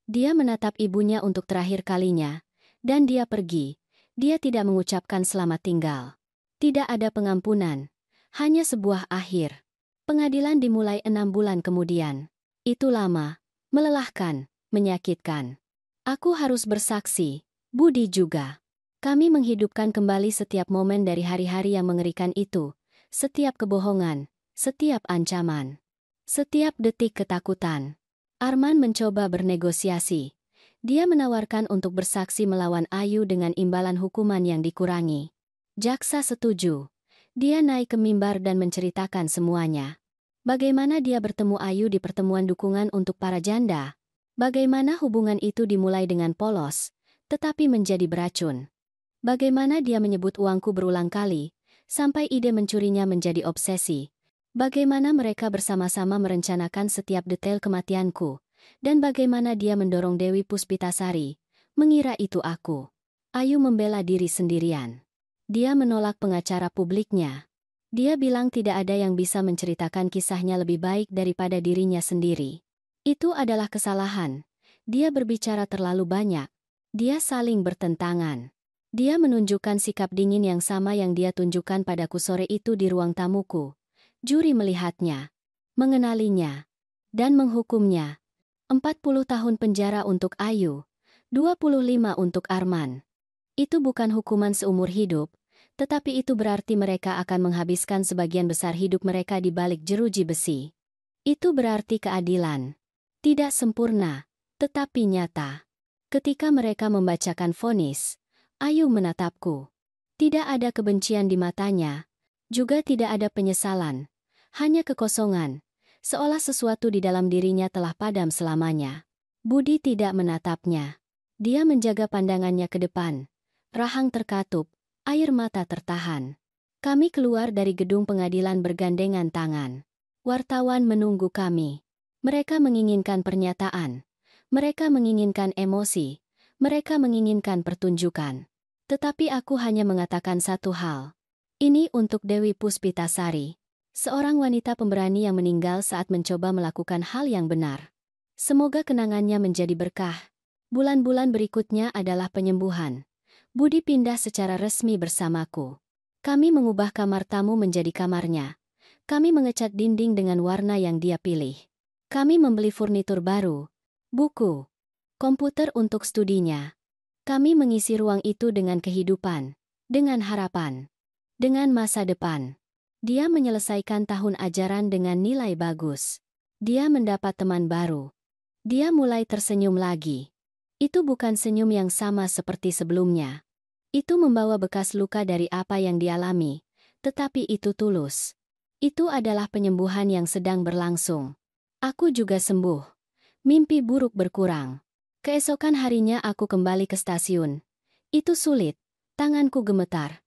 Dia menatap ibunya untuk terakhir kalinya, dan dia pergi. Dia tidak mengucapkan selamat tinggal. Tidak ada pengampunan, hanya sebuah akhir. Pengadilan dimulai 6 bulan kemudian. Itu lama, melelahkan, menyakitkan. Aku harus bersaksi, Budi juga. Kami menghidupkan kembali setiap momen dari hari-hari yang mengerikan itu, setiap kebohongan, setiap ancaman, setiap detik ketakutan. Arman mencoba bernegosiasi. Dia menawarkan untuk bersaksi melawan Ayu dengan imbalan hukuman yang dikurangi. Jaksa setuju. Dia naik ke mimbar dan menceritakan semuanya. Bagaimana dia bertemu Ayu di pertemuan dukungan untuk para janda. Bagaimana hubungan itu dimulai dengan polos, tetapi menjadi beracun. Bagaimana dia menyebut uangku berulang kali, sampai ide mencurinya menjadi obsesi. Bagaimana mereka bersama-sama merencanakan setiap detail kematianku, dan bagaimana dia mendorong Dewi Puspitasari, mengira itu aku. Ayu membela diri sendirian. Dia menolak pengacara publiknya. Dia bilang tidak ada yang bisa menceritakan kisahnya lebih baik daripada dirinya sendiri. Itu adalah kesalahan. Dia berbicara terlalu banyak. Dia saling bertentangan. Dia menunjukkan sikap dingin yang sama yang dia tunjukkan padaku sore itu di ruang tamuku. Juri melihatnya, mengenalinya, dan menghukumnya. 40 tahun penjara untuk Ayu, 25 untuk Arman. Itu bukan hukuman seumur hidup, tetapi itu berarti mereka akan menghabiskan sebagian besar hidup mereka di balik jeruji besi. Itu berarti keadilan. Tidak sempurna, tetapi nyata. Ketika mereka membacakan vonis, Ayu menatapku. Tidak ada kebencian di matanya. Juga tidak ada penyesalan, hanya kekosongan, seolah sesuatu di dalam dirinya telah padam selamanya. Budi tidak menatapnya. Dia menjaga pandangannya ke depan. Rahang terkatup, air mata tertahan. Kami keluar dari gedung pengadilan bergandengan tangan. Wartawan menunggu kami. Mereka menginginkan pernyataan. Mereka menginginkan emosi. Mereka menginginkan pertunjukan. Tetapi aku hanya mengatakan satu hal. Ini untuk Dewi Puspitasari, seorang wanita pemberani yang meninggal saat mencoba melakukan hal yang benar. Semoga kenangannya menjadi berkah. Bulan-bulan berikutnya adalah penyembuhan. Budi pindah secara resmi bersamaku. Kami mengubah kamar tamu menjadi kamarnya. Kami mengecat dinding dengan warna yang dia pilih. Kami membeli furnitur baru, buku, komputer untuk studinya. Kami mengisi ruang itu dengan kehidupan, dengan harapan. Dengan masa depan. Dia menyelesaikan tahun ajaran dengan nilai bagus. Dia mendapat teman baru. Dia mulai tersenyum lagi. Itu bukan senyum yang sama seperti sebelumnya. Itu membawa bekas luka dari apa yang dialami, tetapi itu tulus. Itu adalah penyembuhan yang sedang berlangsung. Aku juga sembuh. Mimpi buruk berkurang. Keesokan harinya aku kembali ke stasiun. Itu sulit. Tanganku gemetar.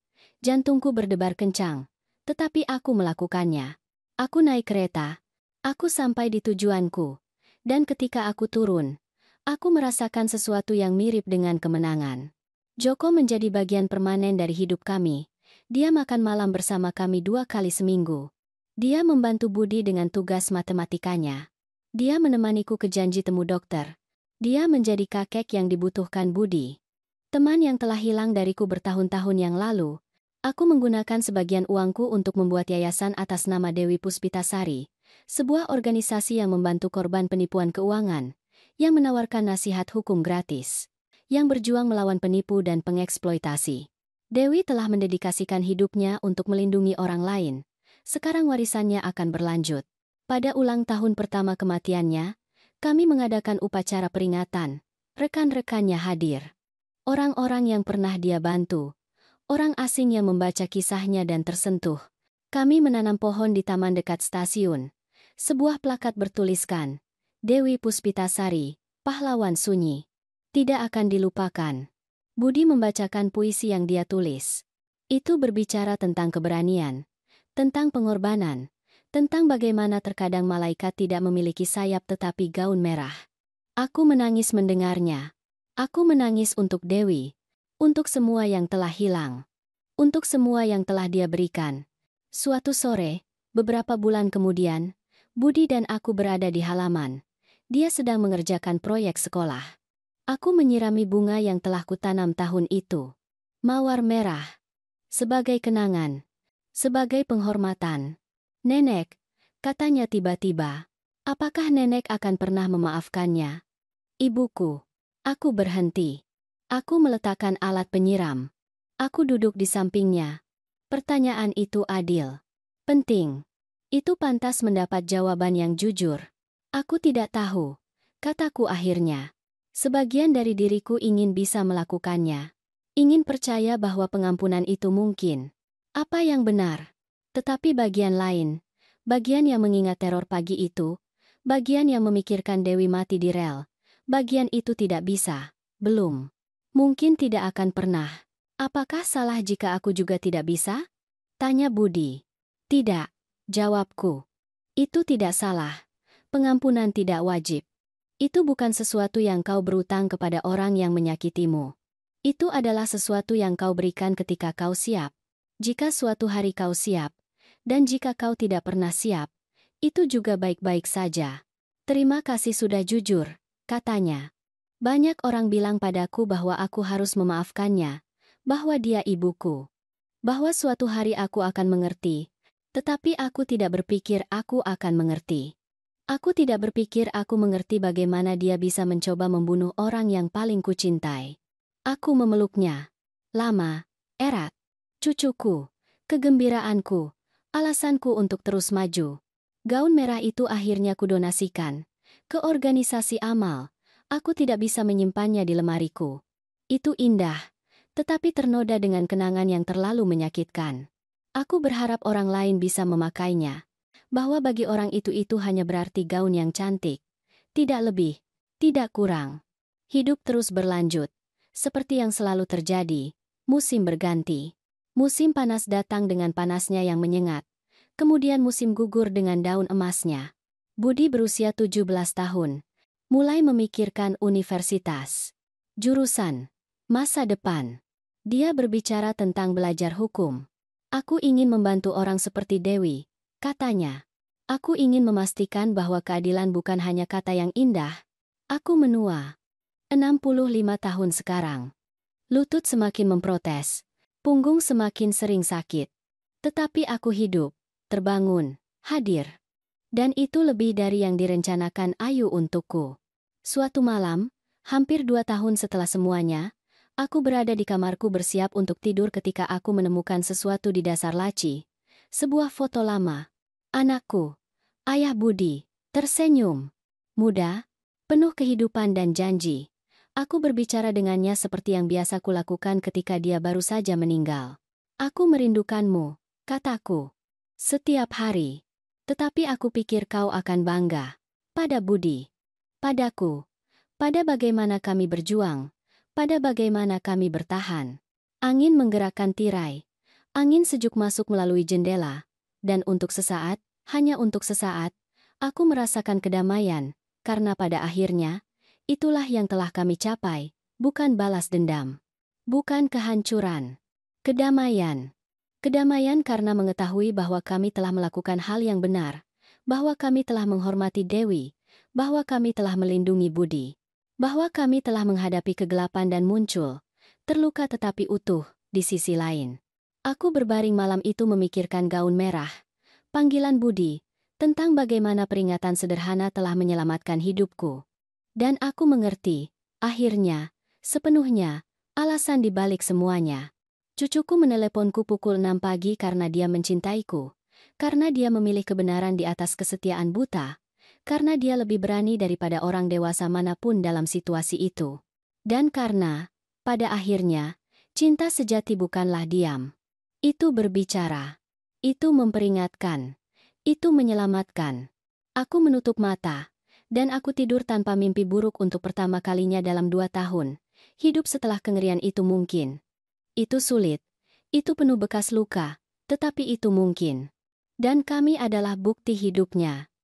Jantungku berdebar kencang, tetapi aku melakukannya. Aku naik kereta. Aku sampai di tujuanku. Dan ketika aku turun, aku merasakan sesuatu yang mirip dengan kemenangan. Joko menjadi bagian permanen dari hidup kami. Dia makan malam bersama kami 2 kali seminggu. Dia membantu Budi dengan tugas matematikanya. Dia menemaniku ke janji temu dokter. Dia menjadi kakek yang dibutuhkan Budi. Teman yang telah hilang dariku bertahun-tahun yang lalu. Aku menggunakan sebagian uangku untuk membuat yayasan atas nama Dewi Puspitasari, sebuah organisasi yang membantu korban penipuan keuangan, yang menawarkan nasihat hukum gratis, yang berjuang melawan penipu dan pengeksploitasi. Dewi telah mendedikasikan hidupnya untuk melindungi orang lain. Sekarang warisannya akan berlanjut. Pada ulang tahun pertama kematiannya, kami mengadakan upacara peringatan. Rekan-rekannya hadir. Orang-orang yang pernah dia bantu. Orang asing yang membaca kisahnya dan tersentuh. Kami menanam pohon di taman dekat stasiun. Sebuah plakat bertuliskan, Dewi Puspitasari, pahlawan sunyi. Tidak akan dilupakan. Budi membacakan puisi yang dia tulis. Itu berbicara tentang keberanian, tentang pengorbanan, tentang bagaimana terkadang malaikat tidak memiliki sayap tetapi gaun merah. Aku menangis mendengarnya. Aku menangis untuk Dewi. Untuk semua yang telah hilang. Untuk semua yang telah dia berikan. Suatu sore, beberapa bulan kemudian, Budi dan aku berada di halaman. Dia sedang mengerjakan proyek sekolah. Aku menyirami bunga yang telah kutanam tahun itu. Mawar merah. Sebagai kenangan. Sebagai penghormatan. Nenek, katanya tiba-tiba. Apakah nenek akan pernah memaafkannya? Ibuku. Aku berhenti. Aku meletakkan alat penyiram. Aku duduk di sampingnya. Pertanyaan itu adil. Penting. Itu pantas mendapat jawaban yang jujur. Aku tidak tahu, kataku akhirnya. Sebagian dari diriku ingin bisa melakukannya. Ingin percaya bahwa pengampunan itu mungkin. Apa yang benar? Tetapi bagian lain, bagian yang mengingat teror pagi itu, bagian yang memikirkan Dewi mati di rel, bagian itu tidak bisa. Belum. Mungkin tidak akan pernah. Apakah salah jika aku juga tidak bisa? Tanya Budi. Tidak, jawabku. Itu tidak salah. Pengampunan tidak wajib. Itu bukan sesuatu yang kau berutang kepada orang yang menyakitimu. Itu adalah sesuatu yang kau berikan ketika kau siap. Jika suatu hari kau siap, dan jika kau tidak pernah siap, itu juga baik-baik saja. Terima kasih sudah jujur, katanya. Banyak orang bilang padaku bahwa aku harus memaafkannya, bahwa dia ibuku, bahwa suatu hari aku akan mengerti, tetapi aku tidak berpikir aku akan mengerti. Aku tidak berpikir aku mengerti bagaimana dia bisa mencoba membunuh orang yang paling kucintai. Aku memeluknya. Lama, erat. Cucuku, kegembiraanku, alasanku untuk terus maju. Gaun merah itu akhirnya kudonasikan ke organisasi amal. Aku tidak bisa menyimpannya di lemariku. Itu indah, tetapi ternoda dengan kenangan yang terlalu menyakitkan. Aku berharap orang lain bisa memakainya. Bahwa bagi orang itu hanya berarti gaun yang cantik. Tidak lebih, tidak kurang. Hidup terus berlanjut. Seperti yang selalu terjadi, musim berganti. Musim panas datang dengan panasnya yang menyengat. Kemudian musim gugur dengan daun emasnya. Budi berusia 17 tahun. Mulai memikirkan universitas. Jurusan. Masa depan. Dia berbicara tentang belajar hukum. Aku ingin membantu orang seperti Dewi, katanya. Aku ingin memastikan bahwa keadilan bukan hanya kata yang indah. Aku menua. 65 tahun sekarang. Lutut semakin memprotes. Punggung semakin sering sakit. Tetapi aku hidup, terbangun, hadir. Dan itu lebih dari yang direncanakan Ayu untukku. Suatu malam, hampir 2 tahun setelah semuanya, aku berada di kamarku bersiap untuk tidur ketika aku menemukan sesuatu di dasar laci. Sebuah foto lama. Anakku, ayah Budi, tersenyum. Muda, penuh kehidupan dan janji. Aku berbicara dengannya seperti yang biasa kulakukan ketika dia baru saja meninggal. Aku merindukanmu, kataku. Setiap hari. Tetapi aku pikir kau akan bangga. Pada Budi. Padaku. Pada bagaimana kami berjuang. Pada bagaimana kami bertahan. Angin menggerakkan tirai. Angin sejuk masuk melalui jendela. Dan untuk sesaat, hanya untuk sesaat, Aku merasakan kedamaian, karena pada akhirnya, itulah yang telah kami capai, bukan balas dendam. Bukan kehancuran. Kedamaian. Kedamaian karena mengetahui bahwa kami telah melakukan hal yang benar, bahwa kami telah menghormati Dewi, bahwa kami telah melindungi Budi, bahwa kami telah menghadapi kegelapan dan muncul, terluka tetapi utuh, di sisi lain. Aku berbaring malam itu memikirkan gaun merah, panggilan Budi, tentang bagaimana peringatan sederhana telah menyelamatkan hidupku. Dan aku mengerti, akhirnya, sepenuhnya, alasan di balik semuanya. Cucuku meneleponku pukul 6 pagi karena dia mencintaiku, karena dia memilih kebenaran di atas kesetiaan buta, karena dia lebih berani daripada orang dewasa manapun dalam situasi itu. Dan karena, pada akhirnya, cinta sejati bukanlah diam. Itu berbicara. Itu memperingatkan. Itu menyelamatkan. Aku menutup mata, dan aku tidur tanpa mimpi buruk untuk pertama kalinya dalam 2 tahun. Hidup setelah kengerian itu mungkin. Itu sulit. Itu penuh bekas luka, tetapi itu mungkin. Dan kami adalah bukti hidupnya.